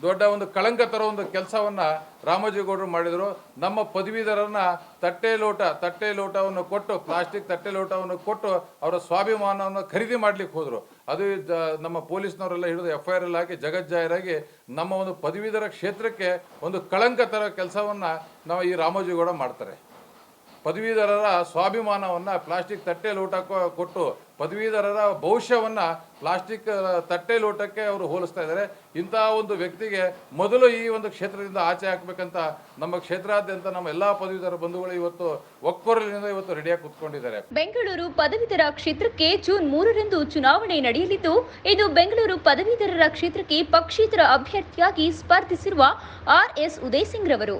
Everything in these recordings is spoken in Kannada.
ದೊಡ್ಡ ಒಂದು ಕಳಂಕ ತರೋ ಒಂದು ಕೆಲಸವನ್ನು ರಾಮೋಜಿಗೌಡರು ಮಾಡಿದರು. ನಮ್ಮ ಪದವೀಧರರನ್ನ ತಟ್ಟೆ ಲೋಟವನ್ನು ಕೊಟ್ಟು, ಪ್ಲಾಸ್ಟಿಕ್ ತಟ್ಟೆ ಲೋಟವನ್ನು ಕೊಟ್ಟು ಅವರ ಸ್ವಾಭಿಮಾನವನ್ನು ಖರೀದಿ ಮಾಡಲಿಕ್ಕೆ ಹೋದರು. ಅದು ನಮ್ಮ ಪೊಲೀಸ್ನವರೆಲ್ಲ ಹಿಡಿದು FIR ಹಾಕಿ ಜಗಜ್ಜಾಹೀರಾಗಿ ನಮ್ಮ ಒಂದು ಪದವೀಧರ ಕ್ಷೇತ್ರಕ್ಕೆ ಒಂದು ಕಳಂಕ ತರೋ ಕೆಲಸವನ್ನು ನಾವು ಈ ರಾಮೋಜಿಗೌಡ ಮಾಡ್ತಾರೆ. ಪದವೀಧರರ ಸ್ವಾಭಿಮಾನವನ್ನು ಪ್ಲಾಸ್ಟಿಕ್ ತಟ್ಟೆ ಲೋಟ ಕೊಟ್ಟು ಪದವೀಧರರ ಭವಿಷ್ಯವನ್ನು ಪ್ಲಾಸ್ಟಿಕ್ ತಟ್ಟೆ ಲೋಟಕ್ಕೆ ಅವರು ಹೋಲಿಸ್ತಾ ಇದ್ದಾರೆ. ಇಂತಹ ಒಂದು ವ್ಯಕ್ತಿಗೆ ಮೊದಲು ಈ ಒಂದು ಕ್ಷೇತ್ರದಿಂದ ಆಚೆ ಹಾಕಬೇಕಂತ ನಮ್ಮ ಕ್ಷೇತ್ರಾದ್ಯಂತ ನಮ್ಮ ಎಲ್ಲ ಪದವೀಧರ ಬಂಧುಗಳು ಇವತ್ತು ಒಕ್ಕೊರಲಿನಿಂದ ಇವತ್ತು ರೆಡಿಯಾಗಿ ಕೂತ್ಕೊಂಡಿದ್ದಾರೆ. ಬೆಂಗಳೂರು ಪದವೀಧರ ಕ್ಷೇತ್ರಕ್ಕೆ ಜೂನ್ 3ರಂದು ಚುನಾವಣೆ ನಡೆಯಲಿದ್ದು, ಇದು ಬೆಂಗಳೂರು ಪದವೀಧರರ ಕ್ಷೇತ್ರಕ್ಕೆ ಪಕ್ಷೇತರ ಅಭ್ಯರ್ಥಿಯಾಗಿ ಸ್ಪರ್ಧಿಸಿರುವ RS ಉದಯ್ ಸಿಂಗ್ ರವರು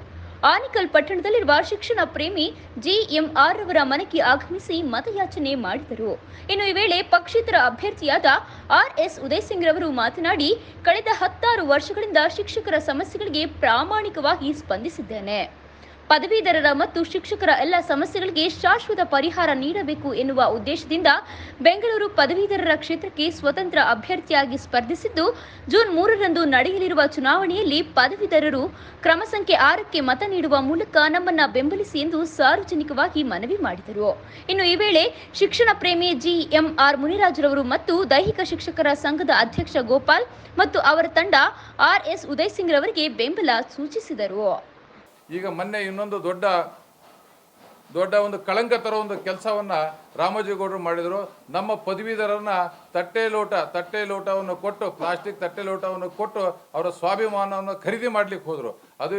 ಆನಿಕಲ್ ಪಟ್ಟಣದಲ್ಲಿರುವ ಶಿಕ್ಷಣ ಪ್ರೇಮಿ GMR ರವರ ಮನೆಗೆ ಆಗಮಿಸಿ ಮತಯಾಚನೆ ಮಾಡಿದರು. ಇನ್ನು ಈ ವೇಳೆ ಪಕ್ಷೇತರ ಅಭ್ಯರ್ಥಿಯಾದ RS ಉದಯ್ ಸಿಂಗ್ ರವರು ಮಾತನಾಡಿ, ಕಳೆದ 16 ವರ್ಷಗಳಿಂದ ಶಿಕ್ಷಕರ ಸಮಸ್ಯೆಗಳಿಗೆ ಪ್ರಾಮಾಣಿಕವಾಗಿ ಸ್ಪಂದಿಸಿದ್ದೇನೆ. ಪದವೀಧರರ ಮತ್ತು ಶಿಕ್ಷಕರ ಎಲ್ಲ ಸಮಸ್ಯೆಗಳಿಗೆ ಶಾಶ್ವತ ಪರಿಹಾರ ನೀಡಬೇಕು ಎನ್ನುವ ಉದ್ದೇಶದಿಂದ ಬೆಂಗಳೂರು ಪದವೀಧರರ ಕ್ಷೇತ್ರಕ್ಕೆ ಸ್ವತಂತ್ರ ಅಭ್ಯರ್ಥಿಯಾಗಿ ಸ್ಪರ್ಧಿಸಿದ್ದು, ಜೂನ್ 3ರಂದು ನಡೆಯಲಿರುವ ಚುನಾವಣೆಯಲ್ಲಿ ಪದವೀಧರರು ಕ್ರಮ ಸಂಖ್ಯೆ 6ಕ್ಕೆ ಮತ ನೀಡುವ ಮೂಲಕ ನಮ್ಮನ್ನ ಬೆಂಬಲಿಸಿ ಎಂದು ಸಾರ್ವಜನಿಕವಾಗಿ ಮನವಿ ಮಾಡಿದರು. ಇನ್ನು ಈ ವೇಳೆ ಶಿಕ್ಷಣ ಪ್ರೇಮಿ GMR ಮುನಿರಾಜರವರು ಮತ್ತು ದೈಹಿಕ ಶಿಕ್ಷಕರ ಸಂಘದ ಅಧ್ಯಕ್ಷ ಗೋಪಾಲ್ ಮತ್ತು ಅವರ ತಂಡ RS ಉದಯ್ ಸಿಂಗ್ ರವರಿಗೆ ಬೆಂಬಲ ಸೂಚಿಸಿದರು. ಈಗ ಮೊನ್ನೆ ಇನ್ನೊಂದು ದೊಡ್ಡ ಒಂದು ಕಳಂಕ ತರೋ ಒಂದು ಕೆಲಸವನ್ನು ರಾಮೋಜಿಗೌಡರು ಮಾಡಿದರು. ನಮ್ಮ ಪದವೀಧರರನ್ನ ತಟ್ಟೆ ಲೋಟವನ್ನು ಕೊಟ್ಟು, ಪ್ಲಾಸ್ಟಿಕ್ ತಟ್ಟೆ ಲೋಟವನ್ನು ಕೊಟ್ಟು ಅವರ ಸ್ವಾಭಿಮಾನವನ್ನು ಖರೀದಿ ಮಾಡಲಿಕ್ಕೆ ಹೋದರು. ಅದು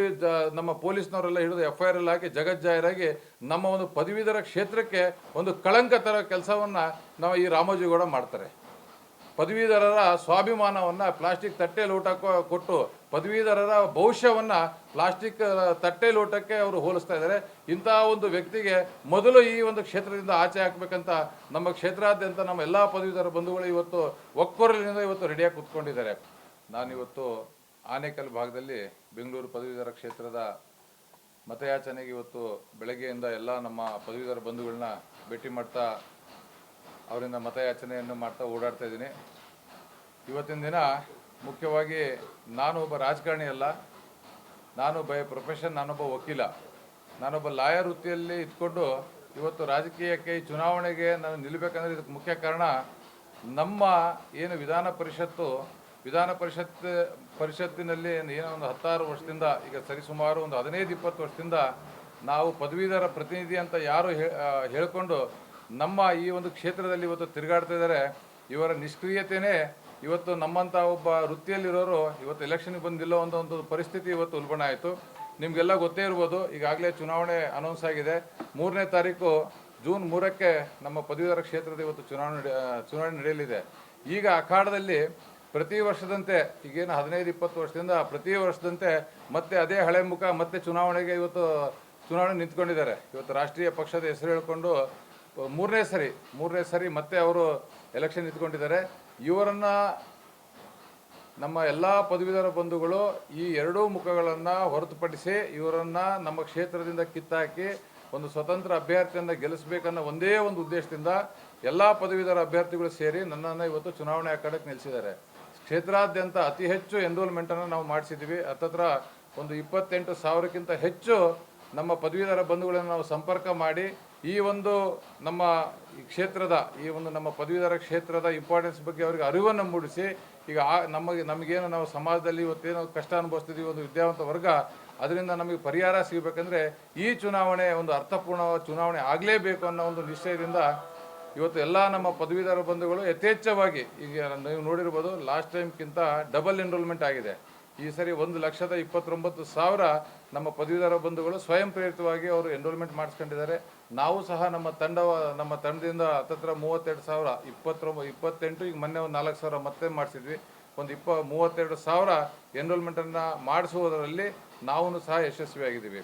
ನಮ್ಮ ಪೊಲೀಸ್ನವರೆಲ್ಲ ಹಿಡಿದು FIR ಹಾಕಿ ಜಗಜ್ಜಾಹೀರಾಗಿ ನಮ್ಮ ಒಂದು ಪದವೀಧರ ಕ್ಷೇತ್ರಕ್ಕೆ ಒಂದು ಕಳಂಕ ತರೋ ಕೆಲಸವನ್ನು ನಾವು ಈ ರಾಮೋಜಿಗೌಡ ಮಾಡ್ತಾರೆ. ಪದವೀಧರರ ಸ್ವಾಭಿಮಾನವನ್ನು ಪ್ಲಾಸ್ಟಿಕ್ ತಟ್ಟೆ ಲೋಟ ಕೊಟ್ಟು ಪದವೀಧರರ ಭವಿಷ್ಯವನ್ನು ಪ್ಲಾಸ್ಟಿಕ್ ತಟ್ಟೆ ಲೋಟಕ್ಕೆ ಅವರು ಹೋಲಿಸ್ತಾ ಇದ್ದಾರೆ. ಇಂತಹ ಒಂದು ವ್ಯಕ್ತಿಗೆ ಮೊದಲು ಈ ಒಂದು ಕ್ಷೇತ್ರದಿಂದ ಆಚೆ ಹಾಕಬೇಕಂತ ನಮ್ಮ ಕ್ಷೇತ್ರಾದ್ಯಂತ ನಮ್ಮ ಎಲ್ಲ ಪದವೀಧರ ಬಂಧುಗಳು ಇವತ್ತು ಒಕ್ಕೊರಲಿನಿಂದ ಇವತ್ತು ರೆಡಿಯಾಗಿ ಕೂತ್ಕೊಂಡಿದ್ದಾರೆ. ನಾನಿವತ್ತು ಆನೇಕಲ್ ಭಾಗದಲ್ಲಿ ಬೆಂಗಳೂರು ಪದವೀಧರ ಕ್ಷೇತ್ರದ ಮತಯಾಚನೆಗೆ ಇವತ್ತು ಬೆಳಗ್ಗೆಯಿಂದ ಎಲ್ಲ ನಮ್ಮ ಪದವೀಧರ ಬಂಧುಗಳನ್ನ ಭೇಟಿ ಮಾಡ್ತಾ ಅವರಿಂದ ಮತಯಾಚನೆಯನ್ನು ಮಾಡ್ತಾ ಓಡಾಡ್ತಾ ಇದ್ದೀನಿ. ಇವತ್ತಿನ ದಿನ ಮುಖ್ಯವಾಗಿ ನಾನು ಒಬ್ಬ ರಾಜಕಾರಣಿ ಅಲ್ಲ, ನಾನು ಬೈ ಪ್ರೊಫೆಷನ್ ನಾನೊಬ್ಬ ವಕೀಲ, ನಾನೊಬ್ಬ ಲಾಯರ್ ವೃತ್ತಿಯಲ್ಲಿ ಇದ್ಕೊಂಡು ಇವತ್ತು ರಾಜಕೀಯಕ್ಕೆ ಈ ಚುನಾವಣೆಗೆ ನಾನು ನಿಲ್ಲಬೇಕಂದ್ರೆ ಇದಕ್ಕೆ ಮುಖ್ಯ ಕಾರಣ ನಮ್ಮ ಏನು ವಿಧಾನ ಪರಿಷತ್ತಿನಲ್ಲಿ ಏನೋ ಒಂದು 16 ವರ್ಷದಿಂದ, ಈಗ ಸರಿಸುಮಾರು ಒಂದು 15-20 ವರ್ಷದಿಂದ ನಾವು ಪದವೀಧರ ಪ್ರತಿನಿಧಿ ಅಂತ ಯಾರು ಹೇಳ್ಕೊಂಡು ನಮ್ಮ ಈ ಒಂದು ಕ್ಷೇತ್ರದಲ್ಲಿ ಇವತ್ತು ತಿರುಗಾಡ್ತಾ ಇದ್ದಾರೆ. ಇವರ ನಿಷ್ಕ್ರಿಯತೆಯೇ ಇವತ್ತು ನಮ್ಮಂಥ ಒಬ್ಬ ವೃತ್ತಿಯಲ್ಲಿರೋರು ಇವತ್ತು ಎಲೆಕ್ಷನ್ಗೆ ಬಂದಿಲ್ಲ ಅನ್ನೋ ಒಂದು ಪರಿಸ್ಥಿತಿ ಇವತ್ತು ಉಲ್ಬಣ ಆಯಿತು. ನಿಮಗೆಲ್ಲ ಗೊತ್ತೇ ಇರ್ಬೋದು, ಈಗಾಗಲೇ ಚುನಾವಣೆ ಅನೌನ್ಸ್ ಆಗಿದೆ. 3ನೇ ತಾರೀಕು ಜೂನ್ 3ಕ್ಕೆ ನಮ್ಮ ಪದವೀಧರ ಕ್ಷೇತ್ರದ ಇವತ್ತು ಚುನಾವಣೆ ನಡೆಯಲಿದೆ. ಈಗ ಅಖಾಡದಲ್ಲಿ ಪ್ರತಿ ವರ್ಷದಂತೆ, ಈಗೇನು 15-20 ವರ್ಷದಿಂದ ಪ್ರತಿ ವರ್ಷದಂತೆ ಮತ್ತೆ ಅದೇ ಹಳೆ ಮುಖ ಮತ್ತೆ ಚುನಾವಣೆಗೆ ಇವತ್ತು ಚುನಾವಣೆ ನಿಂತ್ಕೊಂಡಿದ್ದಾರೆ. ಇವತ್ತು ರಾಷ್ಟ್ರೀಯ ಪಕ್ಷದ ಹೆಸರು ಹೇಳ್ಕೊಂಡು ಮೂರನೇ ಸರಿ ಮತ್ತೆ ಅವರು ಎಲೆಕ್ಷನ್ ನಿಂತ್ಕೊಂಡಿದ್ದಾರೆ. ಇವರನ್ನು ನಮ್ಮ ಎಲ್ಲ ಪದವೀಧರ ಬಂಧುಗಳು ಈ ಎರಡೂ ಮುಖಗಳನ್ನು ಹೊರತುಪಡಿಸಿ ಇವರನ್ನು ನಮ್ಮ ಕ್ಷೇತ್ರದಿಂದ ಕಿತ್ತಾಕಿ ಒಂದು ಸ್ವತಂತ್ರ ಅಭ್ಯರ್ಥಿಯನ್ನು ಗೆಲ್ಲಿಸಬೇಕನ್ನೋ ಒಂದೇ ಒಂದು ಉದ್ದೇಶದಿಂದ ಎಲ್ಲ ಪದವೀಧರ ಅಭ್ಯರ್ಥಿಗಳು ಸೇರಿ ನನ್ನನ್ನು ಇವತ್ತು ಚುನಾವಣೆ ಅಖಾಡಕ್ಕೆ ನಿಲ್ಲಿಸಿದ್ದಾರೆ. ಕ್ಷೇತ್ರಾದ್ಯಂತ ಅತಿ ಹೆಚ್ಚು ಎನ್ರೋಲ್ಮೆಂಟನ್ನು ನಾವು ಮಾಡಿಸಿದ್ದೀವಿ. ಹತ್ತತ್ರ ಒಂದು 28,000ಕ್ಕಿಂತ ಹೆಚ್ಚು ನಮ್ಮ ಪದವೀಧರ ಬಂಧುಗಳನ್ನು ನಾವು ಸಂಪರ್ಕ ಮಾಡಿ ಈ ಒಂದು ನಮ್ಮ ನಮ್ಮ ಪದವೀಧರ ಕ್ಷೇತ್ರದ ಇಂಪಾರ್ಟೆನ್ಸ್ ಬಗ್ಗೆ ಅವರಿಗೆ ಅರಿವನ್ನು ಮೂಡಿಸಿ, ಈಗ ನಮಗೇನು ನಾವು ಸಮಾಜದಲ್ಲಿ ಇವತ್ತೇನು ಕಷ್ಟ ಅನುಭವಿಸ್ತಿದ್ದೀವಿ, ಒಂದು ವಿದ್ಯಾವಂತ ವರ್ಗ, ಅದರಿಂದ ನಮಗೆ ಪರಿಹಾರ ಸಿಗಬೇಕಂದ್ರೆ ಈ ಚುನಾವಣೆ ಒಂದು ಅರ್ಥಪೂರ್ಣ ಚುನಾವಣೆ ಆಗಲೇಬೇಕು ಅನ್ನೋ ಒಂದು ನಿಶ್ಚಯದಿಂದ ಇವತ್ತು ಎಲ್ಲ ನಮ್ಮ ಪದವೀಧರ ಬಂಧುಗಳು ಯಥೇಚ್ಛವಾಗಿ, ಈಗ ನೀವು ನೋಡಿರ್ಬೋದು, ಲಾಸ್ಟ್ ಟೈಮ್ಗಿಂತ ಡಬಲ್ ಎನ್ರೋಲ್ಮೆಂಟ್ ಆಗಿದೆ. ಈ ಸರಿ 1,29,000 ನಮ್ಮ ಪದವೀಧರ ಬಂಧುಗಳು ಸ್ವಯಂ ಪ್ರೇರಿತವಾಗಿ ಅವರು ಎನ್ರೋಲ್ಮೆಂಟ್ ಮಾಡಿಸ್ಕೊಂಡಿದ್ದಾರೆ. ನಾವು ಸಹ ನಮ್ಮ ತಂಡದಿಂದ ಹತ್ತತ್ರ 32,000, 28, ಈಗ ಮೊನ್ನೆ ಒಂದು 4,000 ಮತ್ತೆ ಮಾಡಿಸಿದ್ವಿ. ಒಂದು 32,000 ಎನ್ರೋಲ್ಮೆಂಟನ್ನು ಮಾಡಿಸುವುದರಲ್ಲಿ ನಾವು ಸಹ ಯಶಸ್ವಿಯಾಗಿದ್ದೀವಿ.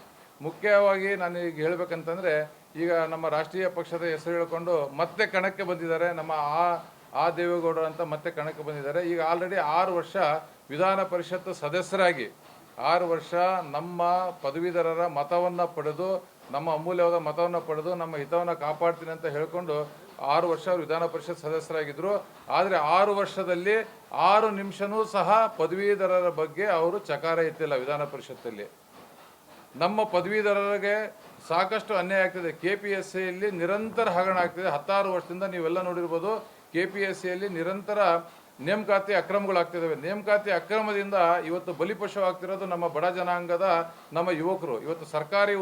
ಮುಖ್ಯವಾಗಿ ನಾನು ಈಗ ಹೇಳಬೇಕಂತಂದರೆ, ಈಗ ನಮ್ಮ ರಾಷ್ಟ್ರೀಯ ಪಕ್ಷದ ಹೆಸರು ಹೇಳಿಕೊಂಡು ಮತ್ತೆ ಕಣಕ್ಕೆ ಬಂದಿದ್ದಾರೆ. ನಮ್ಮ ಆ ದೇವೇಗೌಡರು ಅಂತ ಮತ್ತೆ ಕಣಕ್ಕೆ ಬಂದಿದ್ದಾರೆ. ಈಗ ಆಲ್ರೆಡಿ 6 ವರ್ಷ ವಿಧಾನ ಪರಿಷತ್ ಸದಸ್ಯರಾಗಿ 6 ವರ್ಷ ನಮ್ಮ ಪದವೀಧರರ ಮತವನ್ನು ಪಡೆದು, ನಮ್ಮ ಅಮೂಲ್ಯವಾದ ಮತವನ್ನು ಪಡೆದು ನಮ್ಮ ಹಿತವನ್ನು ಕಾಪಾಡ್ತೀನಿ ಅಂತ ಹೇಳಿಕೊಂಡು 6 ವರ್ಷ ಅವರು ವಿಧಾನ ಪರಿಷತ್ ಸದಸ್ಯರಾಗಿದ್ದರು. ಆದರೆ 6 ವರ್ಷದಲ್ಲಿ 6 ನಿಮಿಷನೂ ಸಹ ಪದವೀಧರರ ಬಗ್ಗೆ ಅವರು ಚಕಾರ ಎತ್ತಿಲ್ಲ ವಿಧಾನ ಪರಿಷತ್ತಲ್ಲಿ. ನಮ್ಮ ಪದವೀಧರರಿಗೆ ಸಾಕಷ್ಟು ಅನ್ಯಾಯ ಆಗ್ತಿದೆ. KPSCಯಲ್ಲಿ ನಿರಂತರ ಹಗರಣ ಆಗ್ತಿದೆ. 16 ವರ್ಷದಿಂದ ನೀವೆಲ್ಲ ನೋಡಿರ್ಬೋದು, KPSCಯಲ್ಲಿ ನಿರಂತರ ನೇಮಕಾತಿ ಅಕ್ರಮಗಳಾಗ್ತಿದ್ದಾವೆ. ನೇಮಕಾತಿ ಅಕ್ರಮದಿಂದ ಇವತ್ತು ಬಲಿಪಶು ಆಗ್ತಿರೋದು ನಮ್ಮ ಬಡ ಜನಾಂಗದ ನಮ್ಮ ಯುವಕರು. ಇವತ್ತು ಸರ್ಕಾರಿ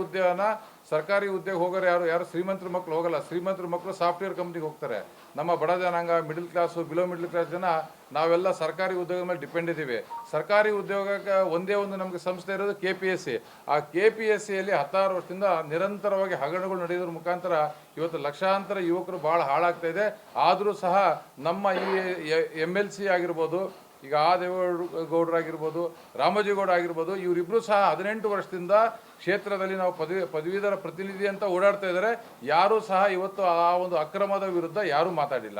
ಹುದ್ದೆಗೆ ಹೋಗೋರು ಯಾರು ಶ್ರೀಮಂತರ ಮಕ್ಕಳು ಹೋಗಲ್ಲ. ಶ್ರೀಮಂತರ ಮಕ್ಕಳು ಸಾಫ್ಟ್ವೇರ್ ಕಂಪ್ನಿಗೆ ಹೋಗ್ತಾರೆ. ನಮ್ಮ ಬಡ ಜನಾಂಗ, middle class, below middle class ಜನ ನಾವೆಲ್ಲ ಸರ್ಕಾರಿ ಉದ್ಯೋಗದ ಮೇಲೆ ಡಿಪೆಂಡ್ ಇದ್ದೀವಿ. ಸರ್ಕಾರಿ ಉದ್ಯೋಗಕ್ಕೆ ಒಂದೇ ಒಂದು ನಮಗೆ ಸಂಸ್ಥೆ ಇರೋದು KPSC. ಆ KPSCಯಲ್ಲಿ 16 ವರ್ಷದಿಂದ ನಿರಂತರವಾಗಿ ಹಗರಣಗಳು ನಡೆಯೋದ್ರ ಮುಖಾಂತರ ಇವತ್ತು ಲಕ್ಷಾಂತರ ಯುವಕರು ಭಾಳ ಹಾಳಾಗ್ತಾ ಇದೆ. ಆದರೂ ಸಹ ನಮ್ಮ ಈ MLC ಆಗಿರ್ಬೋದು, ಈಗ ದೇವೇಗೌಡರಾಗಿರ್ಬೋದು, ರಾಮೋಜಿಗೌಡ ಆಗಿರ್ಬೋದು, ಇವರಿಬ್ಬರು ಸಹ 18 ವರ್ಷದಿಂದ ಕ್ಷೇತ್ರದಲ್ಲಿ ನಾವು ಪದವೀಧರ ಪ್ರತಿನಿಧಿ ಅಂತ ಓಡಾಡ್ತಾ ಇದ್ದಾರೆ. ಯಾರೂ ಸಹ ಇವತ್ತು ಆ ಒಂದು ಅಕ್ರಮದ ವಿರುದ್ಧ ಯಾರೂ ಮಾತಾಡಿಲ್ಲ.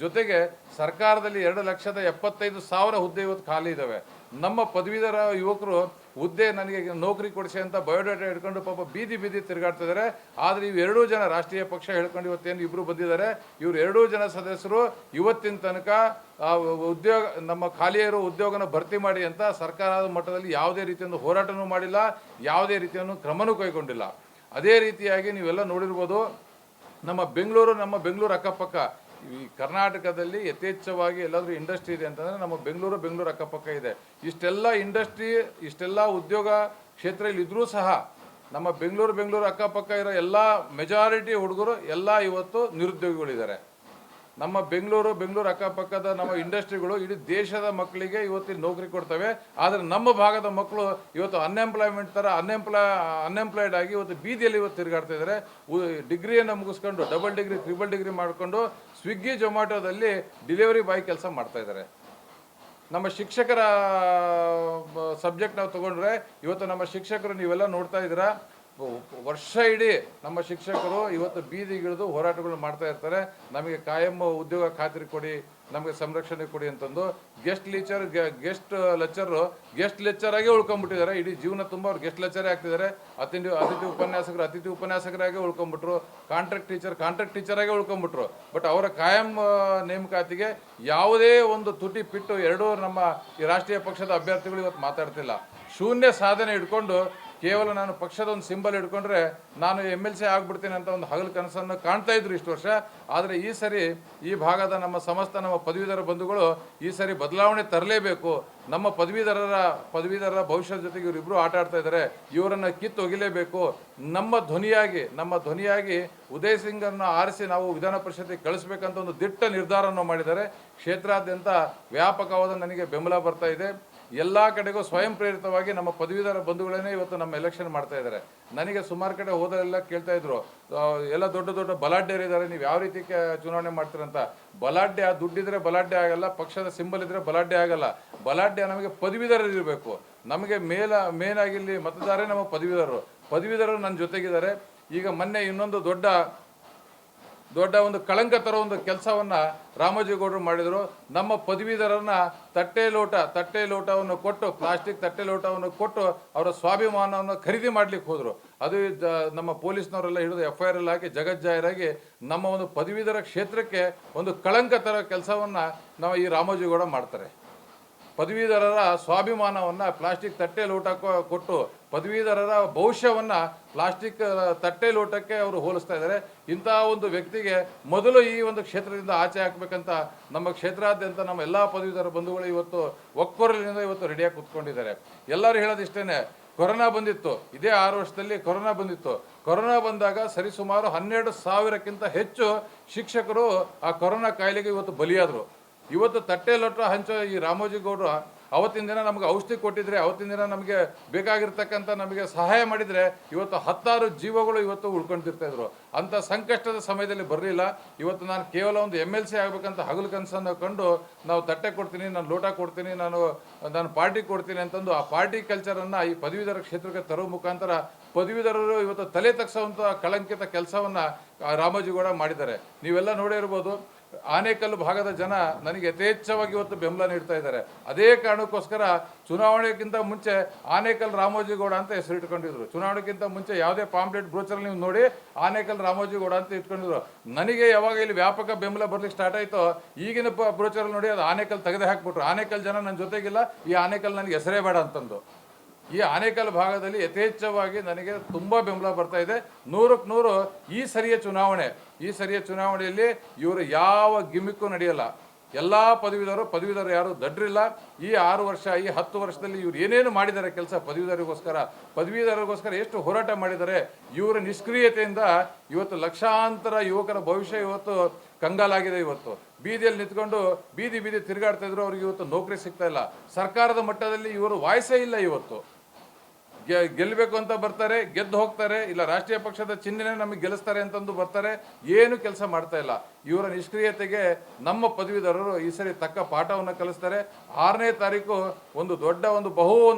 ಜೊತೆಗೆ ಸರ್ಕಾರದಲ್ಲಿ 2,75,000 ಹುದ್ದೆ ಇವತ್ತು ಖಾಲಿ ಇದ್ದಾವೆ. ನಮ್ಮ ಪದವೀಧರ ಯುವಕರು ಹುದ್ದೆ ನನಗೆ ನೌಕರಿ ಕೊಡಿಸಿ ಅಂತ ಬಯೋಡಾಟಾ ಹಿಡ್ಕೊಂಡು ಪಾಪ ಬೀದಿ ತಿರುಗಾಡ್ತಿದ್ದಾರೆ. ಆದರೆ ಇವು 2 ಜನ ರಾಷ್ಟ್ರೀಯ ಪಕ್ಷ ಹೇಳ್ಕೊಂಡು ಇವತ್ತೇನು ಇಬ್ಬರು ಬಂದಿದ್ದಾರೆ, ಇವರು 2 ಜನ ಸದಸ್ಯರು ಇವತ್ತಿನ ತನಕ ನಮ್ಮ ಖಾಲಿ ಇರೋ ಉದ್ಯೋಗನ ಭರ್ತಿ ಮಾಡಿ ಅಂತ ಸರ್ಕಾರದ ಮಟ್ಟದಲ್ಲಿ ಯಾವುದೇ ರೀತಿಯ ಹೋರಾಟನೂ ಮಾಡಿಲ್ಲ, ಯಾವುದೇ ರೀತಿಯನ್ನು ಕ್ರಮನೂ ಕೈಗೊಂಡಿಲ್ಲ. ಅದೇ ರೀತಿಯಾಗಿ ನೀವೆಲ್ಲ ನೋಡಿರ್ಬೋದು, ನಮ್ಮ ಬೆಂಗಳೂರು ಅಕ್ಕಪಕ್ಕ ಈ ಕರ್ನಾಟಕದಲ್ಲಿ ಯಥೇಚ್ಛವಾಗಿ ಎಲ್ಲಾದರೂ ಇಂಡಸ್ಟ್ರಿ ಇದೆ ಅಂತಂದರೆ ನಮ್ಮ ಬೆಂಗಳೂರು ಅಕ್ಕಪಕ್ಕ ಇದೆ. ಇಷ್ಟೆಲ್ಲ ಇಂಡಸ್ಟ್ರಿ, ಇಷ್ಟೆಲ್ಲ ಉದ್ಯೋಗ ಕ್ಷೇತ್ರ ಇದ್ರೂ ಸಹ ನಮ್ಮ ಬೆಂಗಳೂರು ಅಕ್ಕಪಕ್ಕ ಇರೋ ಎಲ್ಲ ಮೆಜಾರಿಟಿ ಹುಡುಗರು ಎಲ್ಲ ಇವತ್ತು ನಿರುದ್ಯೋಗಿಗಳಿದ್ದಾರೆ. ನಮ್ಮ ಬೆಂಗಳೂರು ಅಕ್ಕಪಕ್ಕದ ನಮ್ಮ ಇಂಡಸ್ಟ್ರಿಗಳು ಇಡೀ ದೇಶದ ಮಕ್ಕಳಿಗೆ ಇವತ್ತು ನೌಕರಿ ಕೊಡ್ತವೆ. ಆದರೆ ನಮ್ಮ ಭಾಗದ ಮಕ್ಕಳು ಇವತ್ತು ಅನ್ಎಂಪ್ಲಾಯ್ಡ್ ಆಗಿ ಇವತ್ತು ಬೀದಿಯಲ್ಲಿ ಇವತ್ತು ತಿರುಗಾಡ್ತಾ ಇದ್ದಾರೆ. ಡಿಗ್ರಿಯನ್ನು ಮುಗಿಸ್ಕೊಂಡು ಡಬಲ್ ಡಿಗ್ರಿ, ಟ್ರಿಬಲ್ ಡಿಗ್ರಿ ಮಾಡಿಕೊಂಡು ಸ್ವಿಗ್ಗಿ ಜೊಮ್ಯಾಟೋದಲ್ಲಿ ಡೆಲಿವರಿ ಬಾಯ್ ಕೆಲಸ ಮಾಡ್ತಾ ಇದ್ದಾರೆ. ನಮ್ಮ ಶಿಕ್ಷಕರ ಸಬ್ಜೆಕ್ಟ್ ನಾವು ತಗೊಂಡ್ರೆ ಇವತ್ತು ನಮ್ಮ ಶಿಕ್ಷಕರು ನೀವೆಲ್ಲ ನೋಡ್ತಾ ಇದ್ದೀರಾ, ವರ್ಷ ಇಡೀ ನಮ್ಮ ಶಿಕ್ಷಕರು ಇವತ್ತು ಬೀದಿಗಿಳಿದು ಹೋರಾಟಗಳು ಮಾಡ್ತಾ ಇರ್ತಾರೆ. ನಮಗೆ ಕಾಯಂ ಉದ್ಯೋಗ ಖಾತ್ರಿ ಕೊಡಿ, ನಮಗೆ ಸಂರಕ್ಷಣೆ ಕೊಡಿ ಅಂತಂದು ಗೆಸ್ಟ್ ಲೆಕ್ಚರ್ ಆಗಿ ಉಳ್ಕೊಂಡ್ಬಿಟ್ಟಿದ್ದಾರೆ. ಇಡೀ ಜೀವನ ತುಂಬ ಅವ್ರು ಗೆಸ್ಟ್ ಲೆಕ್ಚರೇ ಆಗ್ತಿದ್ದಾರೆ. ಅತಿಥಿ ಉಪನ್ಯಾಸಕರಾಗಿ ಉಳ್ಕೊಂಡ್ಬಿಟ್ರು. ಕಾಂಟ್ರಾಕ್ಟ್ ಟೀಚರಾಗಿ ಉಳ್ಕೊಂಡ್ಬಿಟ್ರು. ಬಟ್ ಅವರ ಕಾಯಂ ನೇಮಕಾತಿಗೆ ಯಾವುದೇ ಒಂದು ತುಟಿ ಪಿಟ್ಟು 2 ನಮ್ಮ ಈ ರಾಷ್ಟ್ರೀಯ ಪಕ್ಷದ ಅಭ್ಯರ್ಥಿಗಳು ಇವತ್ತು ಮಾತಾಡ್ತಿಲ್ಲ. ಶೂನ್ಯ ಸಾಧನೆ ಇಟ್ಕೊಂಡು ಕೇವಲ ನಾನು ಪಕ್ಷದ ಒಂದು ಸಿಂಬಲ್ ಹಿಡ್ಕೊಂಡ್ರೆ ನಾನು MLC ಆಗ್ಬಿಡ್ತೀನಿ ಅಂತ ಒಂದು ಹಗಲು ಕನಸನ್ನು ಕಾಣ್ತಾ ಇದ್ರು ಇಷ್ಟು ವರ್ಷ. ಆದರೆ ಈ ಸರಿ ಈ ಭಾಗದ ನಮ್ಮ ಪದವೀಧರ ಬಂಧುಗಳು ಈ ಸರಿ ಬದಲಾವಣೆ ತರಲೇಬೇಕು. ನಮ್ಮ ಪದವೀಧರರ ಭವಿಷ್ಯದ ಜೊತೆಗೆ ಇವರಿಬ್ಬರು ಆಟ ಆಡ್ತಾ ಇದ್ದಾರೆ. ಇವರನ್ನು ಕಿತ್ತು ಒಗಿಲೇಬೇಕು. ನಮ್ಮ ಧ್ವನಿಯಾಗಿ ಉದಯ್ ಸಿಂಗನ್ನು ಆರಿಸಿ ನಾವು ವಿಧಾನ ಪರಿಷತ್ತಿಗೆ ಕಳಿಸ್ಬೇಕಂತ ಒಂದು ದಿಟ್ಟ ನಿರ್ಧಾರವನ್ನು ಮಾಡಿದ್ದಾರೆ. ಕ್ಷೇತ್ರಾದ್ಯಂತ ವ್ಯಾಪಕವಾದ ನನಗೆ ಬೆಂಬಲ ಬರ್ತಾ ಇದೆ. ಎಲ್ಲ ಕಡೆಗೂ ಸ್ವಯಂ ಪ್ರೇರಿತವಾಗಿ ನಮ್ಮ ಪದವೀಧರ ಬಂಧುಗಳನ್ನೇ ಇವತ್ತು ನಮ್ಮ ಎಲೆಕ್ಷನ್ ಮಾಡ್ತಾ ಇದ್ದಾರೆ. ನನಗೆ ಸುಮಾರು ಕಡೆ ಹೋದರೆಲ್ಲ ಕೇಳ್ತಾ ಇದ್ರು, ಎಲ್ಲ ದೊಡ್ಡ ಬಲಾಢ್ಯರಿದ್ದಾರೆ, ನೀವು ಯಾವ ರೀತಿ ಚುನಾವಣೆ ಮಾಡ್ತೀರಂತ. ಬಲಾಢ್ಯ ದುಡ್ಡಿದ್ರೆ ಬಲಾಢ್ಯ ಆಗಲ್ಲ, ಪಕ್ಷದ ಸಿಂಬಲ್ ಇದ್ರೆ ಬಲಾಢ್ಯ ಆಗಲ್ಲ. ಬಲಾಢ್ಯ ನಮಗೆ ಪದವೀಧರರು ಇರಬೇಕು. ನಮಗೆ ಮೇನ್ ಆಗಿಲ್ಲಿ ಮತದಾರರೇ ನಮ್ಮ ಪದವೀಧರರು ನನ್ನ ಜೊತೆಗಿದ್ದಾರೆ. ಈಗ ಮೊನ್ನೆ ಇನ್ನೊಂದು ದೊಡ್ಡ ಒಂದು ಕಳಂಕ ತರೋ ಒಂದು ಕೆಲಸವನ್ನು ರಾಮೋಜಿಗೌಡರು ಮಾಡಿದರು. ನಮ್ಮ ಪದವೀಧರನ್ನ ತಟ್ಟೆ ಲೋಟವನ್ನು ಕೊಟ್ಟು, ಪ್ಲಾಸ್ಟಿಕ್ ತಟ್ಟೆ ಲೋಟವನ್ನು ಕೊಟ್ಟು ಅವರ ಸ್ವಾಭಿಮಾನವನ್ನು ಖರೀದಿ ಮಾಡ್ಲಿಕ್ಕೆ ಹೋದರು. ಅದು ನಮ್ಮ ಪೊಲೀಸ್ನವರೆಲ್ಲ ಹಿಡಿದು FIR ಹಾಕಿ ಜಗಜ್ಜಾಹೀರಾಗಿ ನಮ್ಮ ಒಂದು ಪದವೀಧರ ಕ್ಷೇತ್ರಕ್ಕೆ ಒಂದು ಕಳಂಕ ತರೋ ಕೆಲಸವನ್ನು ನಾವು ಈ ರಾಮೋಜಿಗೌಡ ಮಾಡ್ತಾರೆ. ಪದವೀಧರರ ಸ್ವಾಭಿಮಾನವನ್ನು ಪ್ಲಾಸ್ಟಿಕ್ ತಟ್ಟೆ ಲೋಟ ಕೊಟ್ಟು ಪದವೀಧರರ ಭವಿಷ್ಯವನ್ನು ಪ್ಲಾಸ್ಟಿಕ್ ತಟ್ಟೆ ಲೋಟಕ್ಕೆ ಅವರು ಹೋಲಿಸ್ತಾ ಇದ್ದಾರೆ. ಇಂತಹ ಒಂದು ವ್ಯಕ್ತಿಗೆ ಮೊದಲು ಈ ಒಂದು ಕ್ಷೇತ್ರದಿಂದ ಆಚೆ ಹಾಕಬೇಕಂತ ನಮ್ಮ ಕ್ಷೇತ್ರಾದ್ಯಂತ ನಮ್ಮ ಎಲ್ಲ ಪದವೀಧರ ಬಂಧುಗಳು ಇವತ್ತು ಒಕ್ಕೊರಲಿನಿಂದ ಇವತ್ತು ರೆಡಿಯಾಗಿ ಕೂತ್ಕೊಂಡಿದ್ದಾರೆ. ಎಲ್ಲರೂ ಹೇಳೋದಿಷ್ಟೇ, ಕೊರೋನಾ ಬಂದಿತ್ತು, ಇದೇ 6 ವರ್ಷದಲ್ಲಿ ಕೊರೋನಾ ಬಂದಿತ್ತು. ಕೊರೋನಾ ಬಂದಾಗ ಸರಿಸುಮಾರು 12,000ಕ್ಕಿಂತ ಹೆಚ್ಚು ಶಿಕ್ಷಕರು ಆ ಕೊರೋನಾ ಕಾಯಿಲೆಗೆ ಇವತ್ತು ಬಲಿಯಾದರು. ಇವತ್ತು ತಟ್ಟೆ ಲೋಟ ಹಂಚೋ ಈ ರಾಮೋಜಿಗೌಡರು ಅವತ್ತಿನ ದಿನ ನಮಗೆ ಔಷಧಿ ಕೊಟ್ಟಿದ್ರೆ, ಅವತ್ತಿನ ದಿನ ನಮಗೆ ಬೇಕಾಗಿರ್ತಕ್ಕಂಥ ನಮಗೆ ಸಹಾಯ ಮಾಡಿದರೆ ಇವತ್ತು 10 ಜೀವಗಳು ಇವತ್ತು ಉಳ್ಕೊಳ್ತಿರ್ತಾ ಇದ್ರು. ಅಂಥ ಸಂಕಷ್ಟದ ಸಮಯದಲ್ಲಿ ಬರಲಿಲ್ಲ. ಇವತ್ತು ನಾನು ಕೇವಲ ಒಂದು MLC ಆಗಬೇಕಂತ ಹಗಲು ಕನಸನ್ನು ಕಂಡು ನಾವು ತಟ್ಟೆ ಕೊಡ್ತೀನಿ, ನಾನು ಲೋಟ ಕೊಡ್ತೀನಿ, ನಾನು ಪಾರ್ಟಿ ಕೊಡ್ತೀನಿ ಅಂತಂದು ಆ ಪಾರ್ಟಿ ಕಲ್ಚರನ್ನು ಈ ಪದವೀಧರ ಕ್ಷೇತ್ರಕ್ಕೆ ತರುವ ಮುಖಾಂತರ ಪದವೀಧರರು ಇವತ್ತು ತಲೆ ತಗ್ಸುವಂಥ ಕಳಂಕಿತ ಕೆಲಸವನ್ನು ರಾಮೋಜಿಗೌಡ ಮಾಡಿದ್ದಾರೆ. ನೀವೆಲ್ಲ ನೋಡೇ ಇರ್ಬೋದು. ಆನೇಕಲ್ ಭಾಗದ ಜನ ನನಗೆ ಯಥೇಚ್ಛವಾಗಿ ಇವತ್ತು ಬೆಂಬಲ ನೀಡ್ತಾ ಇದ್ದಾರೆ. ಅದೇ ಕಾರಣಕ್ಕೋಸ್ಕರ ಚುನಾವಣೆಗಿಂತ ಮುಂಚೆ ಆನೇಕಲ್ ರಾಮೋಜಿಗೌಡ ಅಂತ ಹೆಸರಿಟ್ಕೊಂಡಿದ್ರು. ಚುನಾವಣೆಗಿಂತ ಮುಂಚೆ ಯಾವುದೇ ಪಾಂಪ್ಲೆಟ್ ಬ್ರೋಚರ್ ನೀವು ನೋಡಿ ಆನೇಕಲ್ ರಾಮೋಜಿಗೌಡ ಅಂತ ಇಟ್ಕೊಂಡಿದ್ರು. ನನಗೆ ಯಾವಾಗ ಇಲ್ಲಿ ವ್ಯಾಪಕ ಬೆಂಬಲ ಬರ್ಲಿಕ್ಕೆ ಸ್ಟಾರ್ಟ್ ಆಯಿತು, ಈಗಿನ ಬ್ರೋಚರ್ ನೋಡಿ ಅದು ಆನೇಕಲ್ ತೆಗೆದು ಹಾಕ್ಬಿಟ್ರು. ಆನೇಕಲ್ ಜನ ನನ್ನ ಜೊತೆಗಿಲ್ಲ, ಈ ಆನೇಕಲ್ ನನಗೆ ಹೆಸರೇ ಬೇಡ ಅಂತಂದು. ಈ ಆನೇಕಲ್ ಭಾಗದಲ್ಲಿ ಯಥೇಚ್ಛವಾಗಿ ನನಗೆ ತುಂಬ ಬೆಂಬಲ ಬರ್ತಾ ಇದೆ. 100ಕ್ಕೆ 100 ಈ ಸರಿಯ ಚುನಾವಣೆಯಲ್ಲಿ ಇವರು ಯಾವ ಗಿಮಿಕ್ಕು ನಡೆಯಲ್ಲ. ಎಲ್ಲ ಪದವೀಧರರು ಯಾರು ದಡ್ರಿಲ್ಲ. ಈ 6 ವರ್ಷ ಈ 10 ವರ್ಷದಲ್ಲಿ ಇವ್ರು ಏನೇನು ಮಾಡಿದ್ದಾರೆ ಕೆಲಸ ಪದವೀಧರರಿಗೋಸ್ಕರ ಎಷ್ಟು ಹೋರಾಟ ಮಾಡಿದ್ದಾರೆ. ಇವರ ನಿಷ್ಕ್ರಿಯತೆಯಿಂದ ಇವತ್ತು ಲಕ್ಷಾಂತರ ಯುವಕರ ಭವಿಷ್ಯ ಇವತ್ತು ಕಂಗಾಲಾಗಿದೆ. ಇವತ್ತು ಬೀದಿಯಲ್ಲಿ ನಿಂತ್ಕೊಂಡು ಬೀದಿ ತಿರುಗಾಡ್ತಾ ಇದ್ರು, ಅವ್ರಿಗೆ ಇವತ್ತು ನೌಕರಿ ಸಿಗ್ತಾ ಇಲ್ಲ. ಸರ್ಕಾರದ ಮಟ್ಟದಲ್ಲಿ ಇವರು ವಾಯ್ಸೇ ಇಲ್ಲ. ಇವತ್ತು ಗೆಲ್ಲಬೇಕು ಅಂತ ಬರ್ತಾರೆ, ಗೆದ್ದು ಹೋಗ್ತಾರೆ, ಇಲ್ಲ ರಾಷ್ಟ್ರೀಯ ಪಕ್ಷದ ಚಿಹ್ನೆ ನಮಗೆ ಗೆಲ್ಲಿಸ್ತಾರೆ ಅಂತಂದು ಬರ್ತಾರೆ, ಏನು ಕೆಲಸ ಮಾಡ್ತಾ ಇಲ್ಲ. ಇವರ ನಿಷ್ಕ್ರಿಯತೆಗೆ ನಮ್ಮ ಪದವೀಧರರು ಈ ಸರಿ ತಕ್ಕ ಪಾಠವನ್ನು ಕಲಿಸ್ತಾರೆ. 6ನೇ ತಾರೀಕು ಒಂದು ದೊಡ್ಡ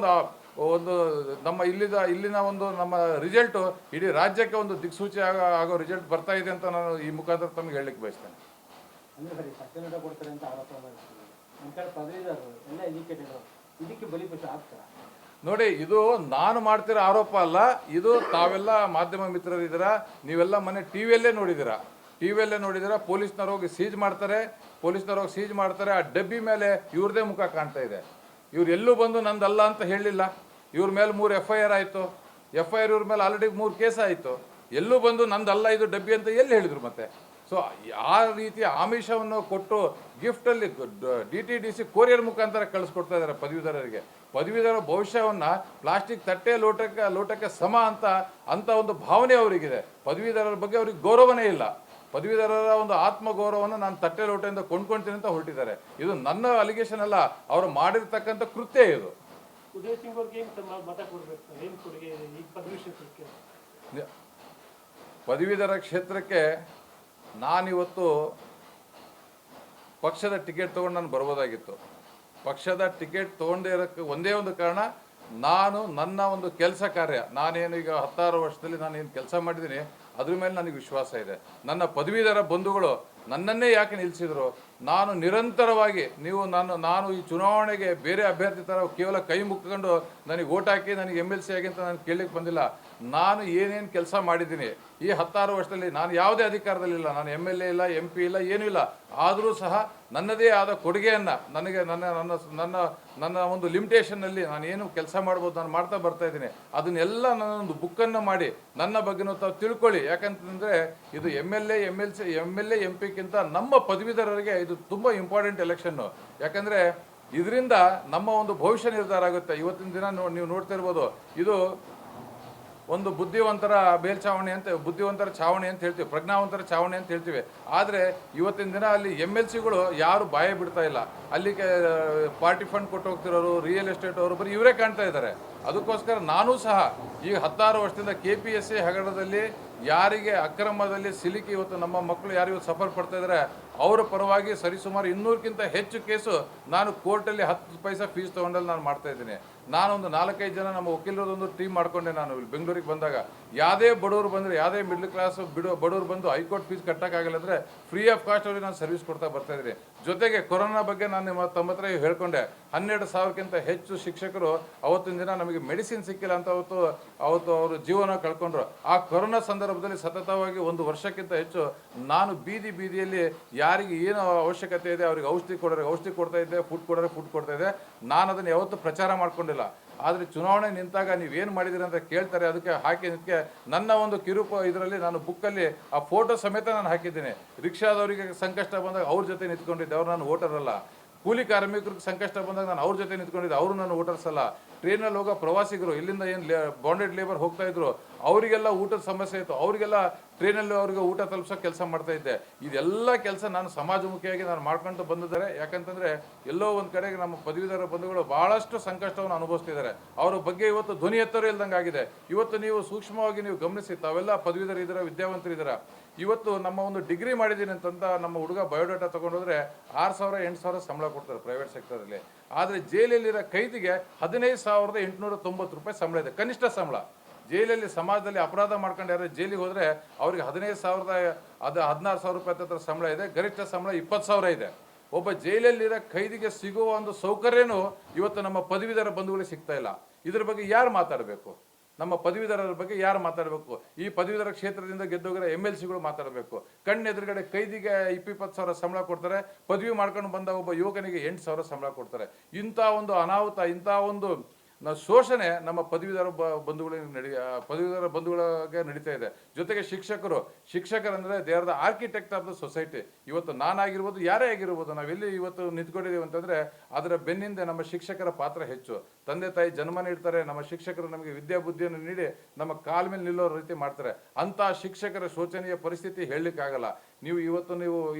ಒಂದು ನಮ್ಮ ಇಲ್ಲಿನ ಒಂದು ನಮ್ಮ ರಿಸಲ್ಟು ಇಡೀ ರಾಜ್ಯಕ್ಕೆ ಒಂದು ದಿಕ್ಸೂಚಿ ಆಗೋ ರಿಸಲ್ಟ್ ಬರ್ತಾ ಇದೆ ಅಂತ ನಾನು ಈ ಮುಖಾಂತರ ತಮಗೆ ಹೇಳಲಿಕ್ಕೆ ಬಯಸ್ತೇನೆ. ನೋಡಿ, ಇದು ನಾನು ಮಾಡ್ತಿರೋ ಆರೋಪ ಅಲ್ಲ. ಇದು ತಾವೆಲ್ಲ ಮಾಧ್ಯಮ ಮಿತ್ರರಿದ್ದೀರಾ, ನೀವೆಲ್ಲ ಮನೆ ಟಿವಿಯಲ್ಲೇ ನೋಡಿದ್ದೀರಾ. ಪೊಲೀಸ್ನವ್ರು ಹೋಗಿ ಸೀಜ್ ಮಾಡ್ತಾರೆ. ಆ ಡಬ್ಬಿ ಮೇಲೆ ಇವ್ರದೇ ಮುಖ ಕಾಣ್ತಾ ಇದೆ. ಇವ್ರು ಎಲ್ಲೂ ಬಂದು ನಂದಲ್ಲ ಅಂತ ಹೇಳಿಲ್ಲ. ಇವ್ರ ಮೇಲೆ 3 FIR ಆಯಿತು. ಇವ್ರ ಮೇಲೆ ಆಲ್ರೆಡಿ 3 ಕೇಸ್ ಆಯಿತು. ಎಲ್ಲೂ ಬಂದು ನಂದಲ್ಲ ಇದು ಡಬ್ಬಿ ಅಂತ ಎಲ್ಲಿ ಹೇಳಿದ್ರು ಮತ್ತೆ? ಸೊ ಆ ರೀತಿಯ ಆಮಿಷವನ್ನು ಕೊಟ್ಟು ಗಿಫ್ಟಲ್ಲಿ DTDC ಕೊರಿಯರ್ ಮುಖಾಂತರ ಕಳಿಸ್ಕೊಡ್ತಾ ಇದ್ದಾರೆ ಪದವೀಧರ ಭವಿಷ್ಯವನ್ನು ಪ್ಲಾಸ್ಟಿಕ್ ತಟ್ಟೆ ಲೋಟಕ್ಕೆ ಸಮ ಅಂತ ಒಂದು ಭಾವನೆ ಅವರಿಗಿದೆ. ಪದವೀಧರರ ಬಗ್ಗೆ ಅವ್ರಿಗೆ ಗೌರವನೇ ಇಲ್ಲ. ಪದವೀಧರರ ಒಂದು ಆತ್ಮಗೌರವವನ್ನು ನಾನು ತಟ್ಟೆ ಲೋಟದಿಂದ ಕೊಂಡ್ಕೊಳ್ತೀನಿ ಅಂತ ಹೊರಟಿದ್ದಾರೆ. ಇದು ನನ್ನ ಅಲಿಗೇಷನ್ ಅಲ್ಲ, ಅವರು ಮಾಡಿರ್ತಕ್ಕಂಥ ಕೃತ್ಯ ಇದು. ಪದವೀಧರ ಕ್ಷೇತ್ರಕ್ಕೆ ನಾನಿವತ್ತು ಪಕ್ಷದ ಟಿಕೆಟ್ ತೊಗೊಂಡು ನಾನು ಬರ್ಬೋದಾಗಿತ್ತು. ಪಕ್ಷದ ಟಿಕೆಟ್ ತೊಗೊಂಡೇ ಇರೋಕ್ಕೆ ಒಂದೇ ಒಂದು ಕಾರಣ, ನನ್ನ ಒಂದು ಕೆಲಸ ಕಾರ್ಯ, ನಾನೇನು ಈಗ 16 ವರ್ಷದಲ್ಲಿ ನಾನೇನು ಕೆಲಸ ಮಾಡಿದ್ದೀನಿ ಅದ್ರ ಮೇಲೆ ನನಗೆ ವಿಶ್ವಾಸ ಇದೆ. ನನ್ನ ಪದವೀಧರ ಬಂಧುಗಳು ನನ್ನನ್ನೇ ಯಾಕೆ ನಿಲ್ಲಿಸಿದ್ರು? ನಾನು ನಿರಂತರವಾಗಿ ನಾನು ಈ ಚುನಾವಣೆಗೆ ಬೇರೆ ಅಭ್ಯರ್ಥಿ ಥರ ಕೇವಲ ಕೈ ಮುಕ್ಕೊಂಡು ನನಗೆ ಓಟ್ ಹಾಕಿ ನನಗೆ MLC ಆಗಿ ಅಂತ ನಾನು ಕೇಳಲಿಕ್ಕೆ ಬಂದಿಲ್ಲ. ನಾನು ಏನೇನು ಕೆಲಸ ಮಾಡಿದ್ದೀನಿ ಈ 16 ವರ್ಷದಲ್ಲಿ, ನಾನು ಯಾವುದೇ ಅಧಿಕಾರದಲ್ಲಿಲ್ಲ, ನಾನು MLA ಇಲ್ಲ, MP ಇಲ್ಲ, ಏನೂ ಇಲ್ಲ. ಆದರೂ ಸಹ ನನ್ನದೇ ಆದ ಕೊಡುಗೆಯನ್ನು ನನಗೆ ನನ್ನ ಒಂದು ಲಿಮಿಟೇಷನ್ನಲ್ಲಿ ನಾನು ಏನು ಕೆಲಸ ಮಾಡ್ಬೋದು ನಾನು ಮಾಡ್ತಾ ಬರ್ತಾ ಇದ್ದೀನಿ. ಅದನ್ನೆಲ್ಲ ನಾನೊಂದು ಬುಕ್ಕನ್ನು ಮಾಡಿ ನನ್ನ ಬಗ್ಗೆನೂ ತಾವು ತಿಳ್ಕೊಳ್ಳಿ. ಯಾಕಂತಂದರೆ ಇದು MLA MP ನಮ್ಮ ಪದವೀಧರರಿಗೆ ಇದು ತುಂಬ ಇಂಪಾರ್ಟೆಂಟ್ ಎಲೆಕ್ಷನ್ನು. ಯಾಕಂದರೆ ಇದರಿಂದ ನಮ್ಮ ಒಂದು ಭವಿಷ್ಯ ನಿರ್ಧಾರ ಆಗುತ್ತೆ. ಇವತ್ತಿನ ದಿನ ನೀವು ನೋಡ್ತಾ ಇರ್ಬೋದು, ಇದು ಒಂದು ಬುದ್ಧಿವಂತರ ಚಾವಣಿ ಅಂತ ಹೇಳ್ತೀವಿ, ಪ್ರಜ್ಞಾವಂತರ ಚಾವಣಿ ಅಂತ ಹೇಳ್ತೀವಿ. ಆದರೆ ಇವತ್ತಿನ ದಿನ ಅಲ್ಲಿ MLCಗಳು ಯಾರು ಬಾಯ ಬಿಡ್ತಾ ಇಲ್ಲ. ಅಲ್ಲಿಗೆ ಪಾರ್ಟಿ ಫಂಡ್ ಕೊಟ್ಟು ಹೋಗ್ತಿರೋರು, ರಿಯಲ್ ಎಸ್ಟೇಟ್ ಅವರು ಬರೀ ಇವರೇ ಕಾಣ್ತಾ ಇದ್ದಾರೆ. ಅದಕ್ಕೋಸ್ಕರ ನಾನೂ ಸಹ ಈಗ 16 ವರ್ಷದಿಂದ KPSC ಹಗರಣದಲ್ಲಿ ಯಾರಿಗೆ ಅಕ್ರಮದಲ್ಲಿ ಸಿಲುಕಿ ಇವತ್ತು ನಮ್ಮ ಮಕ್ಕಳು ಯಾರು ಇವತ್ತು ಸಫರ್ ಪಡ್ತಾ ಇದ್ದಾರೆ ಅವರ ಪರವಾಗಿ ಸರಿಸುಮಾರು 200ಕ್ಕಿಂತ ಹೆಚ್ಚು ಕೇಸು ನಾನು ಕೋರ್ಟಲ್ಲಿ 10 ಪೈಸಾ ಫೀಸ್ ತೊಗೊಂಡಲ್ಲಿ ನಾನು ಮಾಡ್ತಾ ಇದ್ದೀನಿ. ನಾನೊಂದು 4-5 ಜನ ನಮ್ಮ ವಕೀಲರದೊಂದು ಟೀಮ್ ಮಾಡ್ಕೊಂಡೆ. ನಾನು ಇಲ್ಲಿ ಬೆಂಗಳೂರಿಗೆ ಬಂದಾಗ ಯಾವುದೇ ಬಡವರು ಬಂದರೆ, ಯಾವುದೇ ಮಿಡ್ಲ್ ಕ್ಲಾಸ್ ಬಡವರು ಬಂದು ಹೈಕೋರ್ಟ್ ಫೀಸ್ ಕಟ್ಟೋಕ್ಕಾಗಲ್ಲ ಅಂದರೆ ಫ್ರೀ ಆಫ್ ಕಾಸ್ಟ್ ಅವ್ರಿಗೆ ನಾನು ಸರ್ವಿಸ್ ಕೊಡ್ತಾ ಬರ್ತಾ ಇದ್ದೀನಿ. ಜೊತೆಗೆ ಕೊರೋನಾ ಬಗ್ಗೆ ನಾನು ತಮ್ಮ ಹತ್ರ ಹೇಳ್ಕೊಂಡೆ. 12,000ಕ್ಕಿಂತ ಹೆಚ್ಚು ಶಿಕ್ಷಕರು ಅವತ್ತಿನ ದಿನ ನಮಗೆ ಮೆಡಿಸಿನ್ ಸಿಕ್ಕಿಲ್ಲ ಅಂತ ಅವತ್ತು ಅವರು ಜೀವನ ಕಳ್ಕೊಂಡ್ರು. ಆ ಕೊರೋನಾ ಸಂದರ್ಭದಲ್ಲಿ ಸತತವಾಗಿ 1 ವರ್ಷಕ್ಕಿಂತ ಹೆಚ್ಚು ನಾನು ಬೀದಿಯಲ್ಲಿ ಯಾರಿಗೆ ಏನು ಅವಶ್ಯಕತೆ ಇದೆ ಅವರಿಗೆ ಔಷಧಿ ಕೊಡ್ತಾ ಇದ್ದೆ, ಫುಡ್ ಕೊಡ್ತಾ ಇದ್ದೆ. ನಾನು ಅದನ್ನು ಯಾವತ್ತೂ ಪ್ರಚಾರ ಮಾಡ್ಕೊಂಡಿಲ್ಲ. ಆದರೆ ಚುನಾವಣೆ ನಿಂತಾಗ ನೀವೇನು ಮಾಡಿದ್ದೀರಿ ಅಂತ ಕೇಳ್ತಾರೆ. ಅದಕ್ಕೆ ನನ್ನ ಒಂದು ಇದರಲ್ಲಿ ನಾನು ಬುಕ್ಕಲ್ಲಿ ಆ ಫೋಟೋ ಸಮೇತ ನಾನು ಹಾಕಿದ್ದೀನಿ. ರಿಕ್ಷಾದವರಿಗೆ ಸಂಕಷ್ಟ ಬಂದಾಗ ಅವ್ರ ಜೊತೆ ನಿಂತ್ಕೊಂಡಿದ್ದೆ, ಅವ್ರು ನಾನು ವೋಟರ್ ಅಲ್ಲ. ಕೂಲಿ ಕಾರ್ಮಿಕರಿಗೆ ಸಂಕಷ್ಟ ಬಂದಾಗ ನಾನು ಅವ್ರ ಜೊತೆ ನಿಂತ್ಕೊಂಡಿದ್ದೆ, ಅವರು ನಾನು ವೋಟರ್ಸ್ ಅಲ್ಲ. ಟ್ರೈನಲ್ಲಿ ಹೋಗೋ ಪ್ರವಾಸಿಗರು, ಇಲ್ಲಿಂದ ಏನು ಬಾಂಡೆಡ್ ಲೇಬರ್ ಹೋಗ್ತಾ ಇದ್ರು, ಅವರಿಗೆಲ್ಲ ಊಟದ ಸಮಸ್ಯೆ ಇತ್ತು, ಅವರಿಗೆಲ್ಲ ಟ್ರೈನಲ್ಲಿ ಅವ್ರಿಗೆ ಊಟ ತಲುಪಿಸೋ ಕೆಲಸ ಮಾಡ್ತಾ ಇದ್ದೆ. ಇದೆಲ್ಲ ಕೆಲಸ ನಾನು ಸಮಾಜಮುಖಿಯಾಗಿ ನಾನು ಮಾಡ್ಕೊಂಡು ಬಂದಿದ್ದಾರೆ. ಯಾಕಂತಂದರೆ ಎಲ್ಲೋ ಒಂದು ಕಡೆಗೆ ನಮ್ಮ ಪದವೀಧರ ಬಂಧುಗಳು ಭಾಳಷ್ಟು ಸಂಕಷ್ಟವನ್ನು ಅನುಭವಿಸ್ತಿದ್ದಾರೆ. ಅವರ ಬಗ್ಗೆ ಇವತ್ತು ಧ್ವನಿ ಎತ್ತರೂ ಇಲ್ದಂಗೆ ಆಗಿದೆ. ಇವತ್ತು ನೀವು ಸೂಕ್ಷ್ಮವಾಗಿ ನೀವು ಗಮನಿಸಿ, ತಾವೆಲ್ಲ ಪದವೀಧರಿದ್ದೀರ, ವಿದ್ಯಾವಂತರಿದ್ದೀರ. ಇವತ್ತು ನಮ್ಮ ಒಂದು ಡಿಗ್ರಿ ಮಾಡಿದ್ದೀನಿ ಅಂತಂತ ನಮ್ಮ ಹುಡುಗ ಬಯೋಡಾಟಾ ತೊಗೊಂಡೋದ್ರೆ 6,000-8,000 ಸಂಬಳ ಕೊಡ್ತಾರೆ ಪ್ರೈವೇಟ್ ಸೆಕ್ಟರಲ್ಲಿ. ಆದರೆ ಜೈಲಲ್ಲಿರೋ ಕೈದಿಗೆ 15,890 ರೂಪಾಯಿ ಸಂಬಳ ಇದೆ, ಕನಿಷ್ಠ ಸಂಬಳ. ಜೈಲಲ್ಲಿ ಸಮಾಜದಲ್ಲಿ ಅಪರಾಧ ಮಾಡ್ಕೊಂಡು ಯಾರು ಜೈಲಿಗೆ ಹೋದರೆ ಅವ್ರಿಗೆ 15,000 ಅದು 16,000 ರೂಪಾಯಿ ಹತ್ತಿರ ಸಂಬಳ ಇದೆ, ಗರಿಷ್ಠ ಸಂಬಳ 20,000 ಇದೆ. ಒಬ್ಬ ಜೈಲಲ್ಲಿರೋ ಖೈದಿಗೆ ಸಿಗುವ ಒಂದು ಸೌಕರ್ಯನೂ ಇವತ್ತು ನಮ್ಮ ಪದವೀಧರ ಬಂಧುಗಳಿಗೆ ಸಿಗ್ತಾ ಇಲ್ಲ. ಇದ್ರ ಬಗ್ಗೆ ಯಾರು ಮಾತಾಡಬೇಕು? ನಮ್ಮ ಪದವೀಧರರ ಬಗ್ಗೆ ಯಾರು ಮಾತಾಡಬೇಕು? ಈ ಪದವೀಧರ ಕ್ಷೇತ್ರದಿಂದ ಗೆದ್ದೋಗಿರೋ MLCಗಳು ಮಾತಾಡಬೇಕು. ಕಣ್ಣೆದುರುಗಡೆ ಖೈದಿಗೆ 20,000 ಸಂಬಳ ಕೊಡ್ತಾರೆ, ಪದವಿ ಮಾಡ್ಕೊಂಡು ಬಂದ ಒಬ್ಬ ಯುವಕನಿಗೆ 8,000 ಸಂಬಳ ಕೊಡ್ತಾರೆ. ಇಂಥ ಒಂದು ಅನಾಹುತ, ಇಂಥ ಒಂದು ಶೋಷಣೆ ನಮ್ಮ ಪದವೀಧರ ಬಂಧುಗಳಿಗೆ ನಡೀತಾ ಇದೆ. ಜೊತೆಗೆ ಶಿಕ್ಷಕರಂದ್ರೆ they are the architect of the society. ಇವತ್ತು ನಾನಾಗಿರ್ಬೋದು, ಯಾರೇ ಆಗಿರ್ಬೋದು, ನಾವೆಲ್ಲಿ ಇವತ್ತು ನಿಂತ್ಕೊಂಡಿದ್ದೀವಿ ಅಂತಂದರೆ ಅದರ ಬೆನ್ನಿಂದ ನಮ್ಮ ಶಿಕ್ಷಕರ ಪಾತ್ರ ಹೆಚ್ಚು. ತಂದೆ ತಾಯಿ ಜನ್ಮ ನೀಡ್ತಾರೆ, ನಮ್ಮ ಶಿಕ್ಷಕರು ನಮಗೆ ವಿದ್ಯಾಬುದ್ಧಿಯನ್ನು ನೀಡಿ ನಮ್ಮ ಕಾಲ ಮೇಲೆ ನಿಲ್ಲೋ ರೀತಿ ಮಾಡ್ತಾರೆ. ಅಂಥ ಶಿಕ್ಷಕರ ಶೋಚನೀಯ ಪರಿಸ್ಥಿತಿ ಹೇಳಲಿಕ್ಕಾಗಲ್ಲ. ನೀವು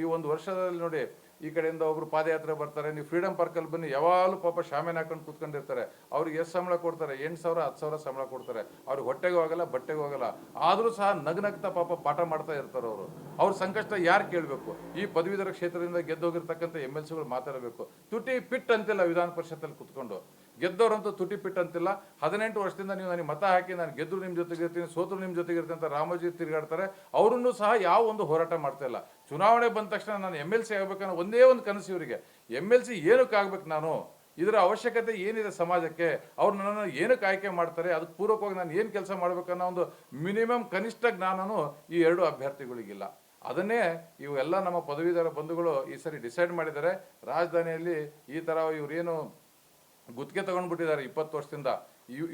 ಈ ಒಂದು ವರ್ಷದಲ್ಲಿ ನೋಡಿ, ಈ ಕಡೆಯಿಂದ ಒಬ್ರು ಪಾದಯಾತ್ರೆ ಬರ್ತಾರೆ, ನೀವು ಫ್ರೀಡಮ್ ಪಾರ್ಕಲ್ಲಿ ಬನ್ನಿ, ಯಾವಾಗಲೂ ಪಾಪ ಶಾಮಿಯಾನ ಹಾಕೊಂಡು ಕೂತ್ಕೊಂಡಿರ್ತಾರೆ. ಅವ್ರಿಗೆ ಎಷ್ಟು ಸಂಬಳ ಕೊಡ್ತಾರೆ? 8,000 10,000 ಸಂಬಳ ಕೊಡ್ತಾರೆ. ಅವ್ರಿಗೆ ಹೊಟ್ಟೆಗೂ ಹೋಗಲ್ಲ, ಬಟ್ಟೆಗೂ ಹೋಗಲ್ಲ. ಆದರೂ ಸಹ ನಗ್ನಗ್ತಾ ಪಾಪ ಪಾಠ ಮಾಡ್ತಾ ಇರ್ತಾರೆ. ಅವ್ರ ಸಂಕಷ್ಟ ಯಾರು ಕೇಳಬೇಕು? ಈ ಪದವೀಧರ ಕ್ಷೇತ್ರದಿಂದ ಗೆದ್ದೋಗಿರ್ತಕ್ಕಂಥ MLCಗಳು ಮಾತಾಡಬೇಕು. ತುಟಿ ಪಿಟ್ ಅಂತಿಲ್ಲ ವಿಧಾನ ಪರಿಷತ್ತಲ್ಲಿ ಕೂತ್ಕೊಂಡು. ಗೆದ್ದವರಂತೂ ತುಟಿ ಪಿಟ್ ಅಂತಿಲ್ಲ. 18 ವರ್ಷದಿಂದ ನೀವು ನನಗೆ ಮತ ಹಾಕಿ ನಾನು ಗೆದ್ರು ನಿಮ್ಮ ಜೊತೆಗೆ ಇರ್ತೀನಿ, ಸೋತರು ನಿಮ್ಮ ಜೊತೆಗೆ ಇರ್ತೀನಿ ಅಂತ ರಾಮೋಜಿ ತಿರುಗಾಡ್ತಾರೆ. ಅವರನ್ನು ಸಹ ಯಾವ ಒಂದು ಹೋರಾಟ ಮಾಡ್ತಾ ಇಲ್ಲ. ಚುನಾವಣೆ ಬಂದ ತಕ್ಷಣ ನಾನು MLC ಆಗಬೇಕನ್ನೋ ಒಂದೇ ಒಂದು ಕನಸು ಇವರಿಗೆ. MLC ಏನಕ್ಕೆ ಆಗ್ಬೇಕು? ನಾನು ಇದರ ಅವಶ್ಯಕತೆ ಏನಿದೆ ಸಮಾಜಕ್ಕೆ? ಅವ್ರು ನನ್ನನ್ನು ಏನಕ್ಕೆ ಆಯ್ಕೆ ಮಾಡ್ತಾರೆ? ಅದಕ್ಕೆ ಪೂರ್ವಕವಾಗಿ ನಾನು ಏನು ಕೆಲಸ ಮಾಡಬೇಕನ್ನೋ ಒಂದು ಮಿನಿಮಮ್ ಕನಿಷ್ಠ ಜ್ಞಾನನೂ ಈ 2 ಅಭ್ಯರ್ಥಿಗಳಿಗಿಲ್ಲ. ಅದನ್ನೇ ಇವೆಲ್ಲ ನಮ್ಮ ಪದವೀಧರ ಬಂಧುಗಳು ಈ ಸರಿ ಡಿಸೈಡ್ ಮಾಡಿದ್ದಾರೆ. ರಾಜಧಾನಿಯಲ್ಲಿ ಈ ಥರ ಇವರೇನು ಗುತ್ತಿಗೆ ತೊಗೊಂಡ್ಬಿಟ್ಟಿದ್ದಾರೆ 20 ವರ್ಷದಿಂದ,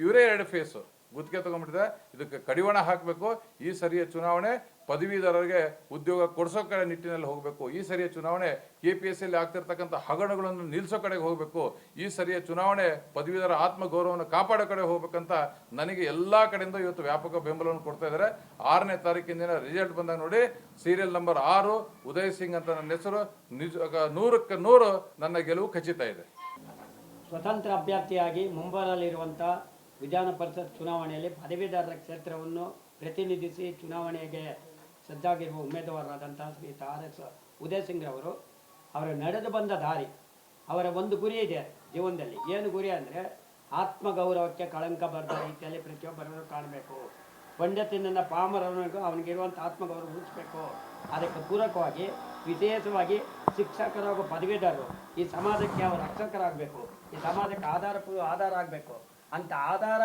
ಇವರೇ 2 ಫೇಸು ಗುತ್ತಿಗೆ ತೊಗೊಂಡ್ಬಿಟ್ಟಿದ್ದಾರೆ. ಇದಕ್ಕೆ ಕಡಿವಾಣ ಹಾಕಬೇಕು. ಈ ಸರಿಯ ಚುನಾವಣೆ ಪದವೀಧರರಿಗೆ ಉದ್ಯೋಗ ಕೊಡಿಸೋ ಕಡೆ ನಿಟ್ಟಿನಲ್ಲಿ ಹೋಗಬೇಕು. ಈ ಸರಿಯ ಚುನಾವಣೆ KPSCಯಲ್ಲಿ ಆಗ್ತಿರ್ತಕ್ಕಂಥ ಹಗರಣಗಳನ್ನು ನಿಲ್ಲಿಸೋ ಕಡೆಗೆ ಹೋಗಬೇಕು. ಈ ಸರಿಯ ಚುನಾವಣೆ ಪದವೀಧರ ಆತ್ಮಗೌರವವನ್ನು ಕಾಪಾಡೋ ಕಡೆ ಹೋಗ್ಬೇಕಂತ ನನಗೆ ಎಲ್ಲ ಕಡೆಯಿಂದ ಇವತ್ತು ವ್ಯಾಪಕ ಬೆಂಬಲವನ್ನು ಕೊಡ್ತಾ ಇದ್ದಾರೆ. 6ನೇ ತಾರೀಕಿನ ರಿಸಲ್ಟ್ ಬಂದಾಗ ನೋಡಿ, ಸೀರಿಯಲ್ ನಂಬರ್ 6 ಉದಯ್ ಸಿಂಗ್ ಅಂತ ನನ್ನ ಹೆಸರು. 100ಕ್ಕೆ 100 ನನ್ನ ಗೆಲುವು ಖಚಿತ ಇದೆ. ಸ್ವತಂತ್ರ ಅಭ್ಯರ್ಥಿಯಾಗಿ ಮುಂಬರಲಿರುವಂಥ ವಿಧಾನ ಪರಿಷತ್ ಚುನಾವಣೆಯಲ್ಲಿ ಪದವೀಧರರ ಕ್ಷೇತ್ರವನ್ನು ಪ್ರತಿನಿಧಿಸಿ ಚುನಾವಣೆಗೆ ಸಜ್ಜಾಗಿರುವ ಉಮೇದುವಾರರಾದಂಥ ಶ್ರೀಯುತ RS ಉದಯ್ ಸಿಂಗ್ ಅವರು ನಡೆದು ಬಂದ ದಾರಿ, ಅವರ ಒಂದು ಗುರಿ ಇದೆ ಜೀವನದಲ್ಲಿ. ಏನು ಗುರಿ ಅಂದರೆ ಆತ್ಮಗೌರವಕ್ಕೆ ಕಳಂಕ ಬರದ ರೀತಿಯಲ್ಲಿ ಪ್ರತಿಯೊಬ್ಬರನ್ನು ಕಾಣಬೇಕು. ಪಂಡಿತನಿಂದ ಪಾಮರನಿಗೂ ಅವನಿಗಿರುವಂಥ ಆತ್ಮಗೌರವ ಉಳಿಸಬೇಕು. ಅದಕ್ಕೆ ಪೂರಕವಾಗಿ ವಿಶೇಷವಾಗಿ ಶಿಕ್ಷಕರು ಹಾಗೂ ಪದವೀಧರರು ಈ ಸಮಾಜಕ್ಕೆ ಅವರು ರಕ್ಷಕರಾಗಬೇಕು, ಈ ಸಮಾಜಕ್ಕೆ ಆಧಾರ ಆಗಬೇಕು ಅಂತ ಆಧಾರ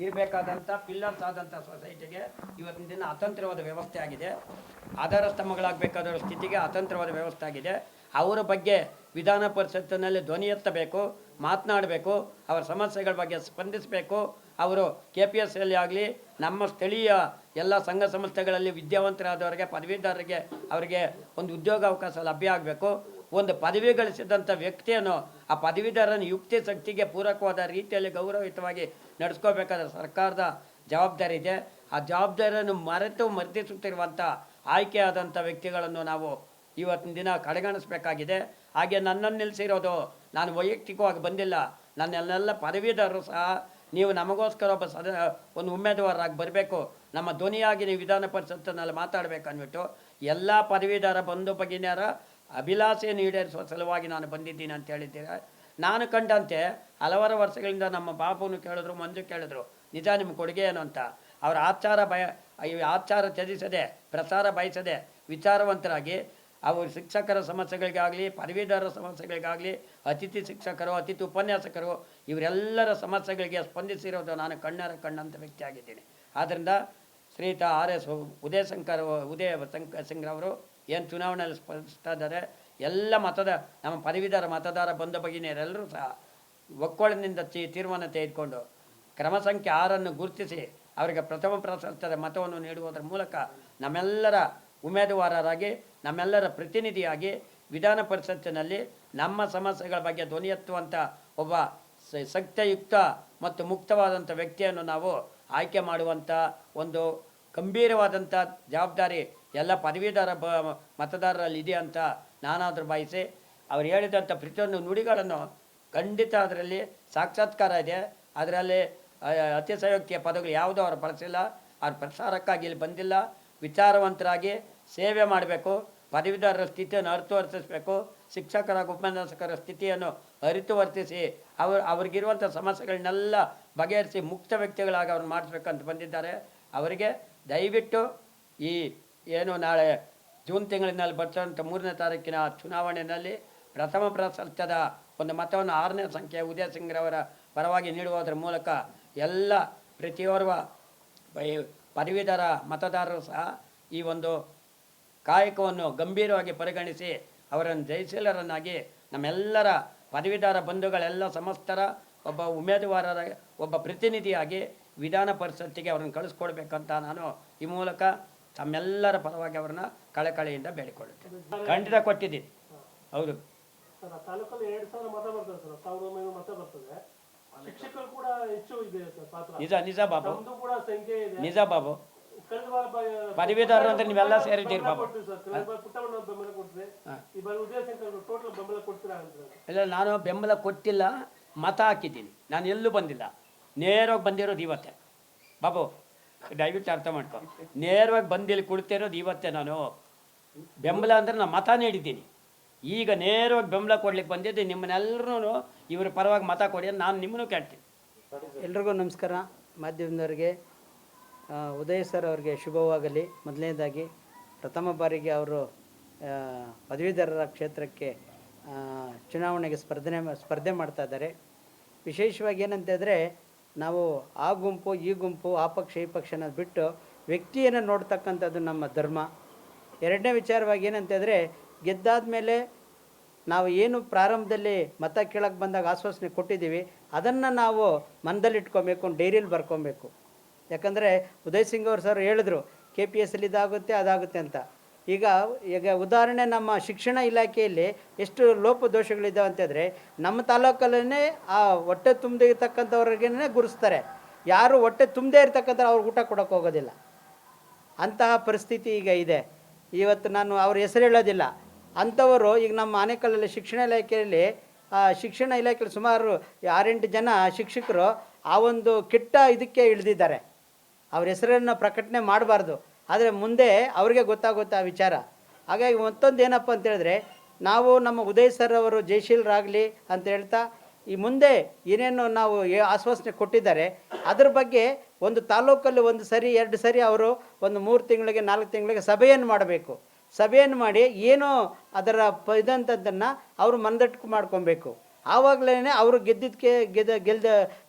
ಇರಬೇಕಾದಂಥ ಪಿಲ್ಲರ್ಸ್ ಆದಂಥ ಸೊಸೈಟಿಗೆ ಇವತ್ತಿನ ದಿನ ಅತಂತ್ರವಾದ ವ್ಯವಸ್ಥೆ ಆಗಿದೆ. ಆಧಾರ ಸ್ತಂಭಗಳಾಗಬೇಕಾದ ಸ್ಥಿತಿಗೆ ಅತಂತ್ರವಾದ ವ್ಯವಸ್ಥೆ ಆಗಿದೆ. ಅವರ ಬಗ್ಗೆ ವಿಧಾನ ಪರಿಷತ್ತಿನಲ್ಲಿ ಧ್ವನಿ ಎತ್ತಬೇಕು, ಮಾತನಾಡಬೇಕು, ಅವರ ಸಮಸ್ಯೆಗಳ ಬಗ್ಗೆ ಸ್ಪಂದಿಸಬೇಕು. ಅವರು KPSCಯಲ್ಲಿ ಆಗಲಿ ನಮ್ಮ ಸ್ಥಳೀಯ ಎಲ್ಲ ಸಂಘ ಸಂಸ್ಥೆಗಳಲ್ಲಿ ವಿದ್ಯಾವಂತರಾದವರಿಗೆ ಪದವೀಧರರಿಗೆ ಅವರಿಗೆ ಒಂದು ಉದ್ಯೋಗಾವಕಾಶ ಲಭ್ಯ ಆಗಬೇಕು. ಒಂದು ಪದವಿ ಗಳಿಸಿದಂಥ ವ್ಯಕ್ತಿಯನ್ನು ಆ ಪದವೀಧರನ ಯುಕ್ತಿ ಶಕ್ತಿಗೆ ಪೂರಕವಾದ ರೀತಿಯಲ್ಲಿ ಗೌರವಯುತವಾಗಿ ನಡೆಸ್ಕೋಬೇಕಾದ ಸರ್ಕಾರದ ಜವಾಬ್ದಾರಿ ಇದೆ. ಆ ಜವಾಬ್ದಾರಿಯನ್ನು ಮರೆತಿಸುತ್ತಿರುವಂಥ ಆಯ್ಕೆಯಾದಂಥ ವ್ಯಕ್ತಿಗಳನ್ನು ನಾವು ಇವತ್ತಿನ ದಿನ ಕಡೆಗಣಿಸಬೇಕಾಗಿದೆ. ಹಾಗೆ ನನ್ನನ್ನು ನಿಲ್ಲಿಸಿರೋದು ನಾನು ವೈಯಕ್ತಿಕವಾಗಿ ಬಂದಿಲ್ಲ, ನನ್ನೆಲ್ಲ ಪದವೀಧರರು ಸಹ ನೀವು ನಮಗೋಸ್ಕರ ಒಂದು ಉಮೇದುವಾರರಾಗಿ ಬರಬೇಕು, ನಮ್ಮ ಧ್ವನಿಯಾಗಿ ನೀವು ವಿಧಾನ ಪರಿಷತ್ತಿನಲ್ಲಿ ಮಾತಾಡಬೇಕು ಅಂದ್ಬಿಟ್ಟು ಎಲ್ಲ ಪದವೀಧರ ಬಂಧು ಭಗಿನಿಯರ ಅಭಿಲಾಷೆಯನ್ನು ಈಡೇರಿಸುವ ಸಲುವಾಗಿ ನಾನು ಬಂದಿದ್ದೀನಿ ಅಂತ ಹೇಳಿದ್ದೀರ. ನಾನು ಕಂಡಂತೆ ಹಲವಾರು ವರ್ಷಗಳಿಂದ ನಮ್ಮ ಬಾಬುನು ಕೇಳಿದ್ರು, ಮಂಜು ಕೇಳಿದ್ರು, ನಿಜ ನಿಮ್ಮ ಕೊಡುಗೆ ಏನು ಅಂತ. ಅವರ ಆಚಾರ ತ್ಯಜಿಸದೆ, ಪ್ರಸಾರ ಬಯಸದೆ, ವಿಚಾರವಂತರಾಗಿ ಅವರು ಶಿಕ್ಷಕರ ಸಮಸ್ಯೆಗಳಿಗಾಗಲಿ, ಪದವೀಧರರ ಸಮಸ್ಯೆಗಳಿಗಾಗಲಿ, ಅತಿಥಿ ಶಿಕ್ಷಕರು, ಅತಿಥಿ ಉಪನ್ಯಾಸಕರು ಇವರೆಲ್ಲರ ಸಮಸ್ಯೆಗಳಿಗೆ ಸ್ಪಂದಿಸಿರೋದು ನಾನು ಕಂಡಂಥ ವ್ಯಕ್ತಿಯಾಗಿದ್ದೀನಿ. ಆದ್ದರಿಂದ ಶ್ರೀಯುತ RS ಉದಯ್ ಸಿಂಗ್ರವರು ಏನು ಚುನಾವಣೆಯಲ್ಲಿ ಸ್ಪರ್ಧಿಸ್ತಾ ಇದ್ದಾರೆ, ಎಲ್ಲ ನಮ್ಮ ಪದವೀಧರ ಮತದಾರ ಬಂಧು ಭಗಿನಿಯರೆಲ್ಲರೂ ಸಹ ಒಕ್ಕೊಳನಿಂದ ತೀರ್ಮಾನ ತೆಗೆದುಕೊಂಡು ಕ್ರಮ ಸಂಖ್ಯೆ 6 ಗುರುತಿಸಿ ಅವರಿಗೆ ಪ್ರಥಮ ಪ್ರಾಶಸ್ತ್ಯದ ಮತವನ್ನು ನೀಡುವುದರ ಮೂಲಕ ನಮ್ಮೆಲ್ಲರ ಉಮೇದುವಾರರಾಗಿ, ನಮ್ಮೆಲ್ಲರ ಪ್ರತಿನಿಧಿಯಾಗಿ ವಿಧಾನ ಪರಿಷತ್ತಿನಲ್ಲಿ ನಮ್ಮ ಸಮಸ್ಯೆಗಳ ಬಗ್ಗೆ ಧ್ವನಿ ಎತ್ತುವಂಥ ಒಬ್ಬ ಶಕ್ತಿಯುಕ್ತ ಮತ್ತು ಮುಕ್ತವಾದಂಥ ವ್ಯಕ್ತಿಯನ್ನು ನಾವು ಆಯ್ಕೆ ಮಾಡುವಂಥ ಒಂದು ಗಂಭೀರವಾದಂಥ ಜವಾಬ್ದಾರಿ ಎಲ್ಲ ಪದವೀಧರ ಮತದಾರರಲ್ಲಿ ಇದೆ ಅಂತ ನಾನಾದರೂ ಬಯಸಿ, ಅವರು ಹೇಳಿದಂಥ ಪ್ರತಿಯೊಂದು ನುಡಿಗಳನ್ನು ಖಂಡಿತ ಅದರಲ್ಲಿ ಸಾಕ್ಷಾತ್ಕಾರ ಇದೆ. ಅದರಲ್ಲಿ ಅತಿಶಯೋಕ್ತಿಯ ಪದಗಳು ಯಾವುದೂ ಅವರು ಬಳಸಿಲ್ಲ. ಅವ್ರ ಪ್ರಸಾರಕ್ಕಾಗಿ ಇಲ್ಲಿ ಬಂದಿಲ್ಲ. ವಿಚಾರವಂತರಾಗಿ ಸೇವೆ ಮಾಡಬೇಕು, ಪದವೀಧರರ ಸ್ಥಿತಿಯನ್ನು ಅರ್ಥವರ್ತಿಸಬೇಕು, ಶಿಕ್ಷಕರ ಉಪನ್ಯಾಸಕರ ಸ್ಥಿತಿಯನ್ನು ಅರಿತು ವರ್ತಿಸಿ ಅವ್ರಿಗಿರುವಂಥ ಸಮಸ್ಯೆಗಳನ್ನೆಲ್ಲ ಬಗೆಹರಿಸಿ ಮುಕ್ತ ವ್ಯಕ್ತಿಗಳಾಗಿ ಅವ್ರು ಮಾಡಿಸ್ಬೇಕಂತ ಬಂದಿದ್ದಾರೆ. ಅವರಿಗೆ ದಯವಿಟ್ಟು ಈ ಏನು ನಾಳೆ ಜೂನ್ ತಿಂಗಳಿನಲ್ಲಿ ಬರ್ತಕ್ಕಂಥ 3ನೇ ತಾರೀಕಿನ ಚುನಾವಣೆಯಲ್ಲಿ ಪ್ರಥಮ ಪ್ರಾಶಸ್ತ್ಯದ ಒಂದು ಮತವನ್ನು 6ನೇ ಸಂಖ್ಯೆ ಉದಯ್ ಸಿಂಗ್ರವರ ಪರವಾಗಿ ನೀಡುವುದರ ಮೂಲಕ ಎಲ್ಲ ಪ್ರತಿಯೋರ್ವ ಪದವೀಧರ ಮತದಾರರು ಸಹ ಈ ಒಂದು ಕಾಯಕವನ್ನು ಗಂಭೀರವಾಗಿ ಪರಿಗಣಿಸಿ ಅವರನ್ನು ಜಯಶೀಲರನ್ನಾಗಿ ನಮ್ಮೆಲ್ಲರ ಪದವೀಧರ ಬಂಧುಗಳೆಲ್ಲ ಸಮಸ್ತರ ಒಬ್ಬ ಉಮೇದುವಾರರ ಒಬ್ಬ ಪ್ರತಿನಿಧಿಯಾಗಿ ವಿಧಾನ ಪರಿಷತ್ತಿಗೆ ಅವರನ್ನು ಕಳಿಸ್ಕೊಡ್ಬೇಕಂತ ನಾನು ಈ ಮೂಲಕ ತಮ್ಮೆಲ್ಲರ ಪರವಾಗಿ ಅವರನ್ನ ಕಳಕಳಿಯಿಂದ ಬೇಡಿಕೊಳ್ಳುತ್ತೇನೆ. ಖಂಡಿತ ಕೊಟ್ಟಿದ್ದೀನಿ. ಹೌದು ಸರ್, ಆ ತಾಲೂಕಲ್ಲಿ 2000 ಮತ ಬರ್ತದೆ ಸರ್, 1900 ಮತ ಬರ್ತದೆ. ಶಿಕ್ಷಕರು ಕೂಡ ಹೆಚ್ಚು ಇದೆ ಸರ್ ಪಾತ್ರ. ನಿಜ ಬಾಬು, ನಮ್ದು ಕೂಡ ಸಂಖ್ಯೆ ಇದೆ. ನಿಜ ಬಾಬು. ಕಳೆದ ವಾರ ಪದವೀಧರರು ಅಂದ್ರೆ ನೀವೆಲ್ಲ ಸೇರಿದ್ದೀರಿ ಬಾಬು. ಪುಟ್ಟಣ್ಣ ಬೆಂಬಲ ಕೊಡ್ತೀವಿ, ಈ ಬಾರಿ ಉದಯ ಶಂಕರ್ ಟೋಟಲ್ ಬೆಂಬಲ ಕೊಡ್ತೀರಾ ಅಂತ? ಇಲ್ಲ, ನಾನು ಬೆಂಬಲ ಕೊಟ್ಟಿಲ್ಲ, ಮತ ಹಾಕಿದ್ದೀನಿ. ನಾನು ಎಲ್ಲೂ ಬಂದಿಲ್ಲ, ನೇರವಾಗಿ ಬಂದಿರೋದು ಇವತ್ತೇ ಬಾಬು. ದಯವಿಟ್ಟು ಅರ್ಥ ಮಾಡ್ಕೊ, ನೇರವಾಗಿ ಬಂದಿಲ್ಲಿ ಕೊಡ್ತಿರೋದು ಇವತ್ತೇ. ನಾನು ಬೆಂಬಲ ಅಂದರೆ ನಾನು ಮತ ನೀಡಿದ್ದೀನಿ. ಈಗ ನೇರವಾಗಿ ಬೆಂಬಲ ಕೊಡ್ಲಿಕ್ಕೆ ಬಂದಿದ್ದು. ನಿಮ್ಮನ್ನೆಲ್ಲರೂ ಇವ್ರ ಪರವಾಗಿ ಮತ ಕೊಡಿ ಅಂತ ನಾನು ನಿಮ್ಮನ್ನು ಕೇಳ್ತೀನಿ. ಎಲ್ರಿಗೂ ನಮಸ್ಕಾರ. ಮಾಧ್ಯಮದವರಿಗೆ ಉದಯ್ ಸರ್ ಅವ್ರಿಗೆ ಶುಭವಾಗಲಿ. ಮೊದಲನೇದಾಗಿ ಪ್ರಥಮ ಬಾರಿಗೆ ಅವರು ಪದವೀಧರರ ಕ್ಷೇತ್ರಕ್ಕೆ ಚುನಾವಣೆಗೆ ಸ್ಪರ್ಧೆ ಮಾಡ್ತಾ ಇದ್ದಾರೆ. ವಿಶೇಷವಾಗಿ ಏನಂತಂದರೆ, ನಾವು ಆ ಗುಂಪು ಈ ಗುಂಪು, ಆ ಪಕ್ಷ ಈ ಪಕ್ಷನ ಬಿಟ್ಟು ವ್ಯಕ್ತಿಯನ್ನು ನೋಡ್ತಕ್ಕಂಥದ್ದು ನಮ್ಮ ಧರ್ಮ. ಎರಡನೇ ವಿಚಾರವಾಗಿ ಏನಂತಂದರೆ, ಗೆದ್ದಾದ ಮೇಲೆ ನಾವು ಏನು ಪ್ರಾರಂಭದಲ್ಲಿ ಮತ ಕೇಳಕ್ಕೆ ಬಂದಾಗ ಆಶ್ವಾಸನೆ ಕೊಟ್ಟಿದ್ದೀವಿ, ಅದನ್ನು ನಾವು ಮನದಲ್ಲಿಟ್ಕೊಬೇಕು, ಡೈರಿಯಲ್ಲಿ ಬರ್ಕೊಬೇಕು. ಯಾಕಂದರೆ ಉದಯ್ ಸಿಂಗ್ ಅವರು ಸರ್ ಹೇಳಿದ್ರು KPSL ಇದಾಗುತ್ತೆ ಅದಾಗುತ್ತೆ ಅಂತ. ಈಗ ಉದಾಹರಣೆ, ನಮ್ಮ ಶಿಕ್ಷಣ ಇಲಾಖೆಯಲ್ಲಿ ಎಷ್ಟು ಲೋಪದೋಷಗಳಿದ್ದಾವೆ ಅಂತಂದರೆ, ನಮ್ಮ ತಾಲೂಕಲ್ಲೇ ಆ ಹೊಟ್ಟೆ ತುಂಬದೇ ಇರ್ತಕ್ಕಂಥವ್ರಿಗೇ ಗುರುಸ್ತಾರೆ. ಯಾರು ಹೊಟ್ಟೆ ತುಂಬದೇ ಇರ್ತಕ್ಕಂಥ ಅವ್ರಿಗೆ ಊಟ ಕೊಡೋಕ್ಕೆ ಹೋಗೋದಿಲ್ಲ. ಅಂತಹ ಪರಿಸ್ಥಿತಿ ಈಗ ಇದೆ. ಇವತ್ತು ನಾನು ಅವ್ರ ಹೆಸರು ಹೇಳೋದಿಲ್ಲ. ಅಂಥವರು ಈಗ ನಮ್ಮ ಆನೇಕಲ್ಲಲ್ಲಿ ಶಿಕ್ಷಣ ಇಲಾಖೆಯಲ್ಲಿ ಸುಮಾರು 6-8 ಜನ ಶಿಕ್ಷಕರು ಆ ಒಂದು ಕೆಟ್ಟ ಇದಕ್ಕೆ ಇಳಿದಿದ್ದಾರೆ. ಅವ್ರ ಹೆಸರನ್ನು ಪ್ರಕಟಣೆ ಮಾಡಬಾರ್ದು, ಆದರೆ ಮುಂದೆ ಅವ್ರಿಗೆ ಗೊತ್ತಾಗುತ್ತೆ ಆ ವಿಚಾರ. ಹಾಗಾಗಿ ಮತ್ತೊಂದು ಏನಪ್ಪ ಅಂತ ಹೇಳಿದ್ರೆ, ನಾವು ನಮ್ಮ ಉದಯ್ ಸರ್ ಅವರು ಜಯಶೀಲರಾಗಲಿ ಅಂತ ಹೇಳ್ತಾ, ಈ ಮುಂದೆ ಏನೇನು ನಾವು ಆಶ್ವಾಸನೆ ಕೊಟ್ಟಿದ್ದಾರೆ ಅದ್ರ ಬಗ್ಗೆ ಒಂದು ತಾಲೂಕಲ್ಲಿ 1 ಸರಿ 2 ಸರಿ ಅವರು ಒಂದು 3 ತಿಂಗಳಿಗೆ 4 ತಿಂಗಳಿಗೆ ಸಭೆಯನ್ನು ಮಾಡಬೇಕು. ಸಭೆಯನ್ನು ಮಾಡಿ ಏನು ಅದರ ಇದಂಥದ್ದನ್ನು ಅವರು ಮನದಟ್ಟು ಮಾಡ್ಕೊಬೇಕು. ಆವಾಗಲೇ ಅವರು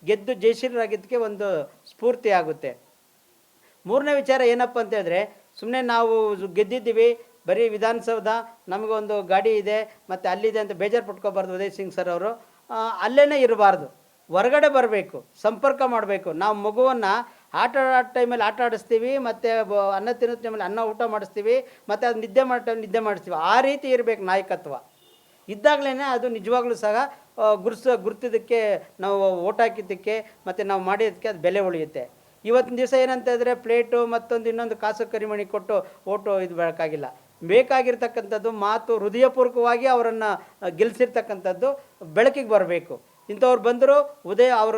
ಗೆದ್ದು ಜಯಶೀಲರಾಗಿದ್ದಕ್ಕೆ ಒಂದು ಸ್ಫೂರ್ತಿ ಆಗುತ್ತೆ. ಮೂರನೇ ವಿಚಾರ ಏನಪ್ಪ ಅಂತ ಹೇಳಿದ್ರೆ, ಸುಮ್ಮನೆ ನಾವು ಗೆದ್ದಿದ್ದೀವಿ, ಬರೀ ವಿಧಾನಸೌಧ ನಮಗೊಂದು ಗಾಡಿ ಇದೆ ಮತ್ತು ಅಲ್ಲಿದೆ ಅಂತ ಬೇಜಾರು ಪಟ್ಕೋಬಾರ್ದು. ಉದಯ್ ಸಿಂಗ್ ಸರ್ ಅವರು ಅಲ್ಲೇ ಇರಬಾರ್ದು, ಹೊರಗಡೆ ಬರಬೇಕು, ಸಂಪರ್ಕ ಮಾಡಬೇಕು. ನಾವು ಮಗುವನ್ನು ಆಟ ಆಡೋ ಟೈಮಲ್ಲಿ ಆಟ ಆಡಿಸ್ತೀವಿ, ಮತ್ತು ಅನ್ನ ತಿನ್ನೋ ಟೈಮಲ್ಲಿ ಅನ್ನ ಊಟ ಮಾಡಿಸ್ತೀವಿ, ಮತ್ತು ಅದು ನಿದ್ದೆ ಮಾಡೋ ಟೈಮ್ ನಿದ್ದೆ ಮಾಡಿಸ್ತೀವಿ. ಆ ರೀತಿ ಇರಬೇಕು ನಾಯಕತ್ವ. ಇದ್ದಾಗಲೇ ಅದು ನಿಜವಾಗ್ಲೂ ಸಹ ಗುರುತಿದ್ದಕ್ಕೆ, ನಾವು ಓಟ್ ಹಾಕಿದ್ದಕ್ಕೆ ಮತ್ತು ನಾವು ಮಾಡಿದ್ದಕ್ಕೆ ಅದು ಬೆಲೆ ಉಳಿಯುತ್ತೆ. ಇವತ್ತಿನ ದಿವಸ ಏನಂತಂದರೆ, ಪ್ಲೇಟು ಮತ್ತೊಂದು ಇನ್ನೊಂದು ಕಾಸು ಕರಿಮಣಿ ಕೊಟ್ಟು ಓಟು ಇದು ಬೇಕಾಗಿಲ್ಲ. ಬೇಕಾಗಿರ್ತಕ್ಕಂಥದ್ದು ಮಾತು, ಹೃದಯಪೂರ್ವಕವಾಗಿ ಅವರನ್ನು ಗೆಲ್ಲಿಸಿರ್ತಕ್ಕಂಥದ್ದು ಬೆಳಕಿಗೆ ಬರಬೇಕು. ಇಂಥವ್ರು ಬಂದರು, ಅವರ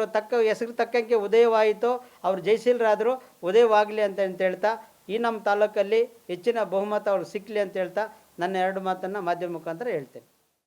ಹೆಸರು ತಕ್ಕಂಗೆ ಉದಯವಾಯಿತು, ಅವರು ಜಯಶೀಲರಾದರು, ಉದಯವಾಗಲಿ ಅಂತ ಹೇಳ್ತಾ, ಈ ನಮ್ಮ ತಾಲೂಕಲ್ಲಿ ಹೆಚ್ಚಿನ ಬಹುಮತ ಅವ್ರು ಸಿಕ್ಕಲಿ ಅಂತ ಹೇಳ್ತಾ ನನ್ನ 2 ಮಾತನ್ನು ಮಾಧ್ಯಮ ಮುಖಾಂತರ ಹೇಳ್ತೇನೆ.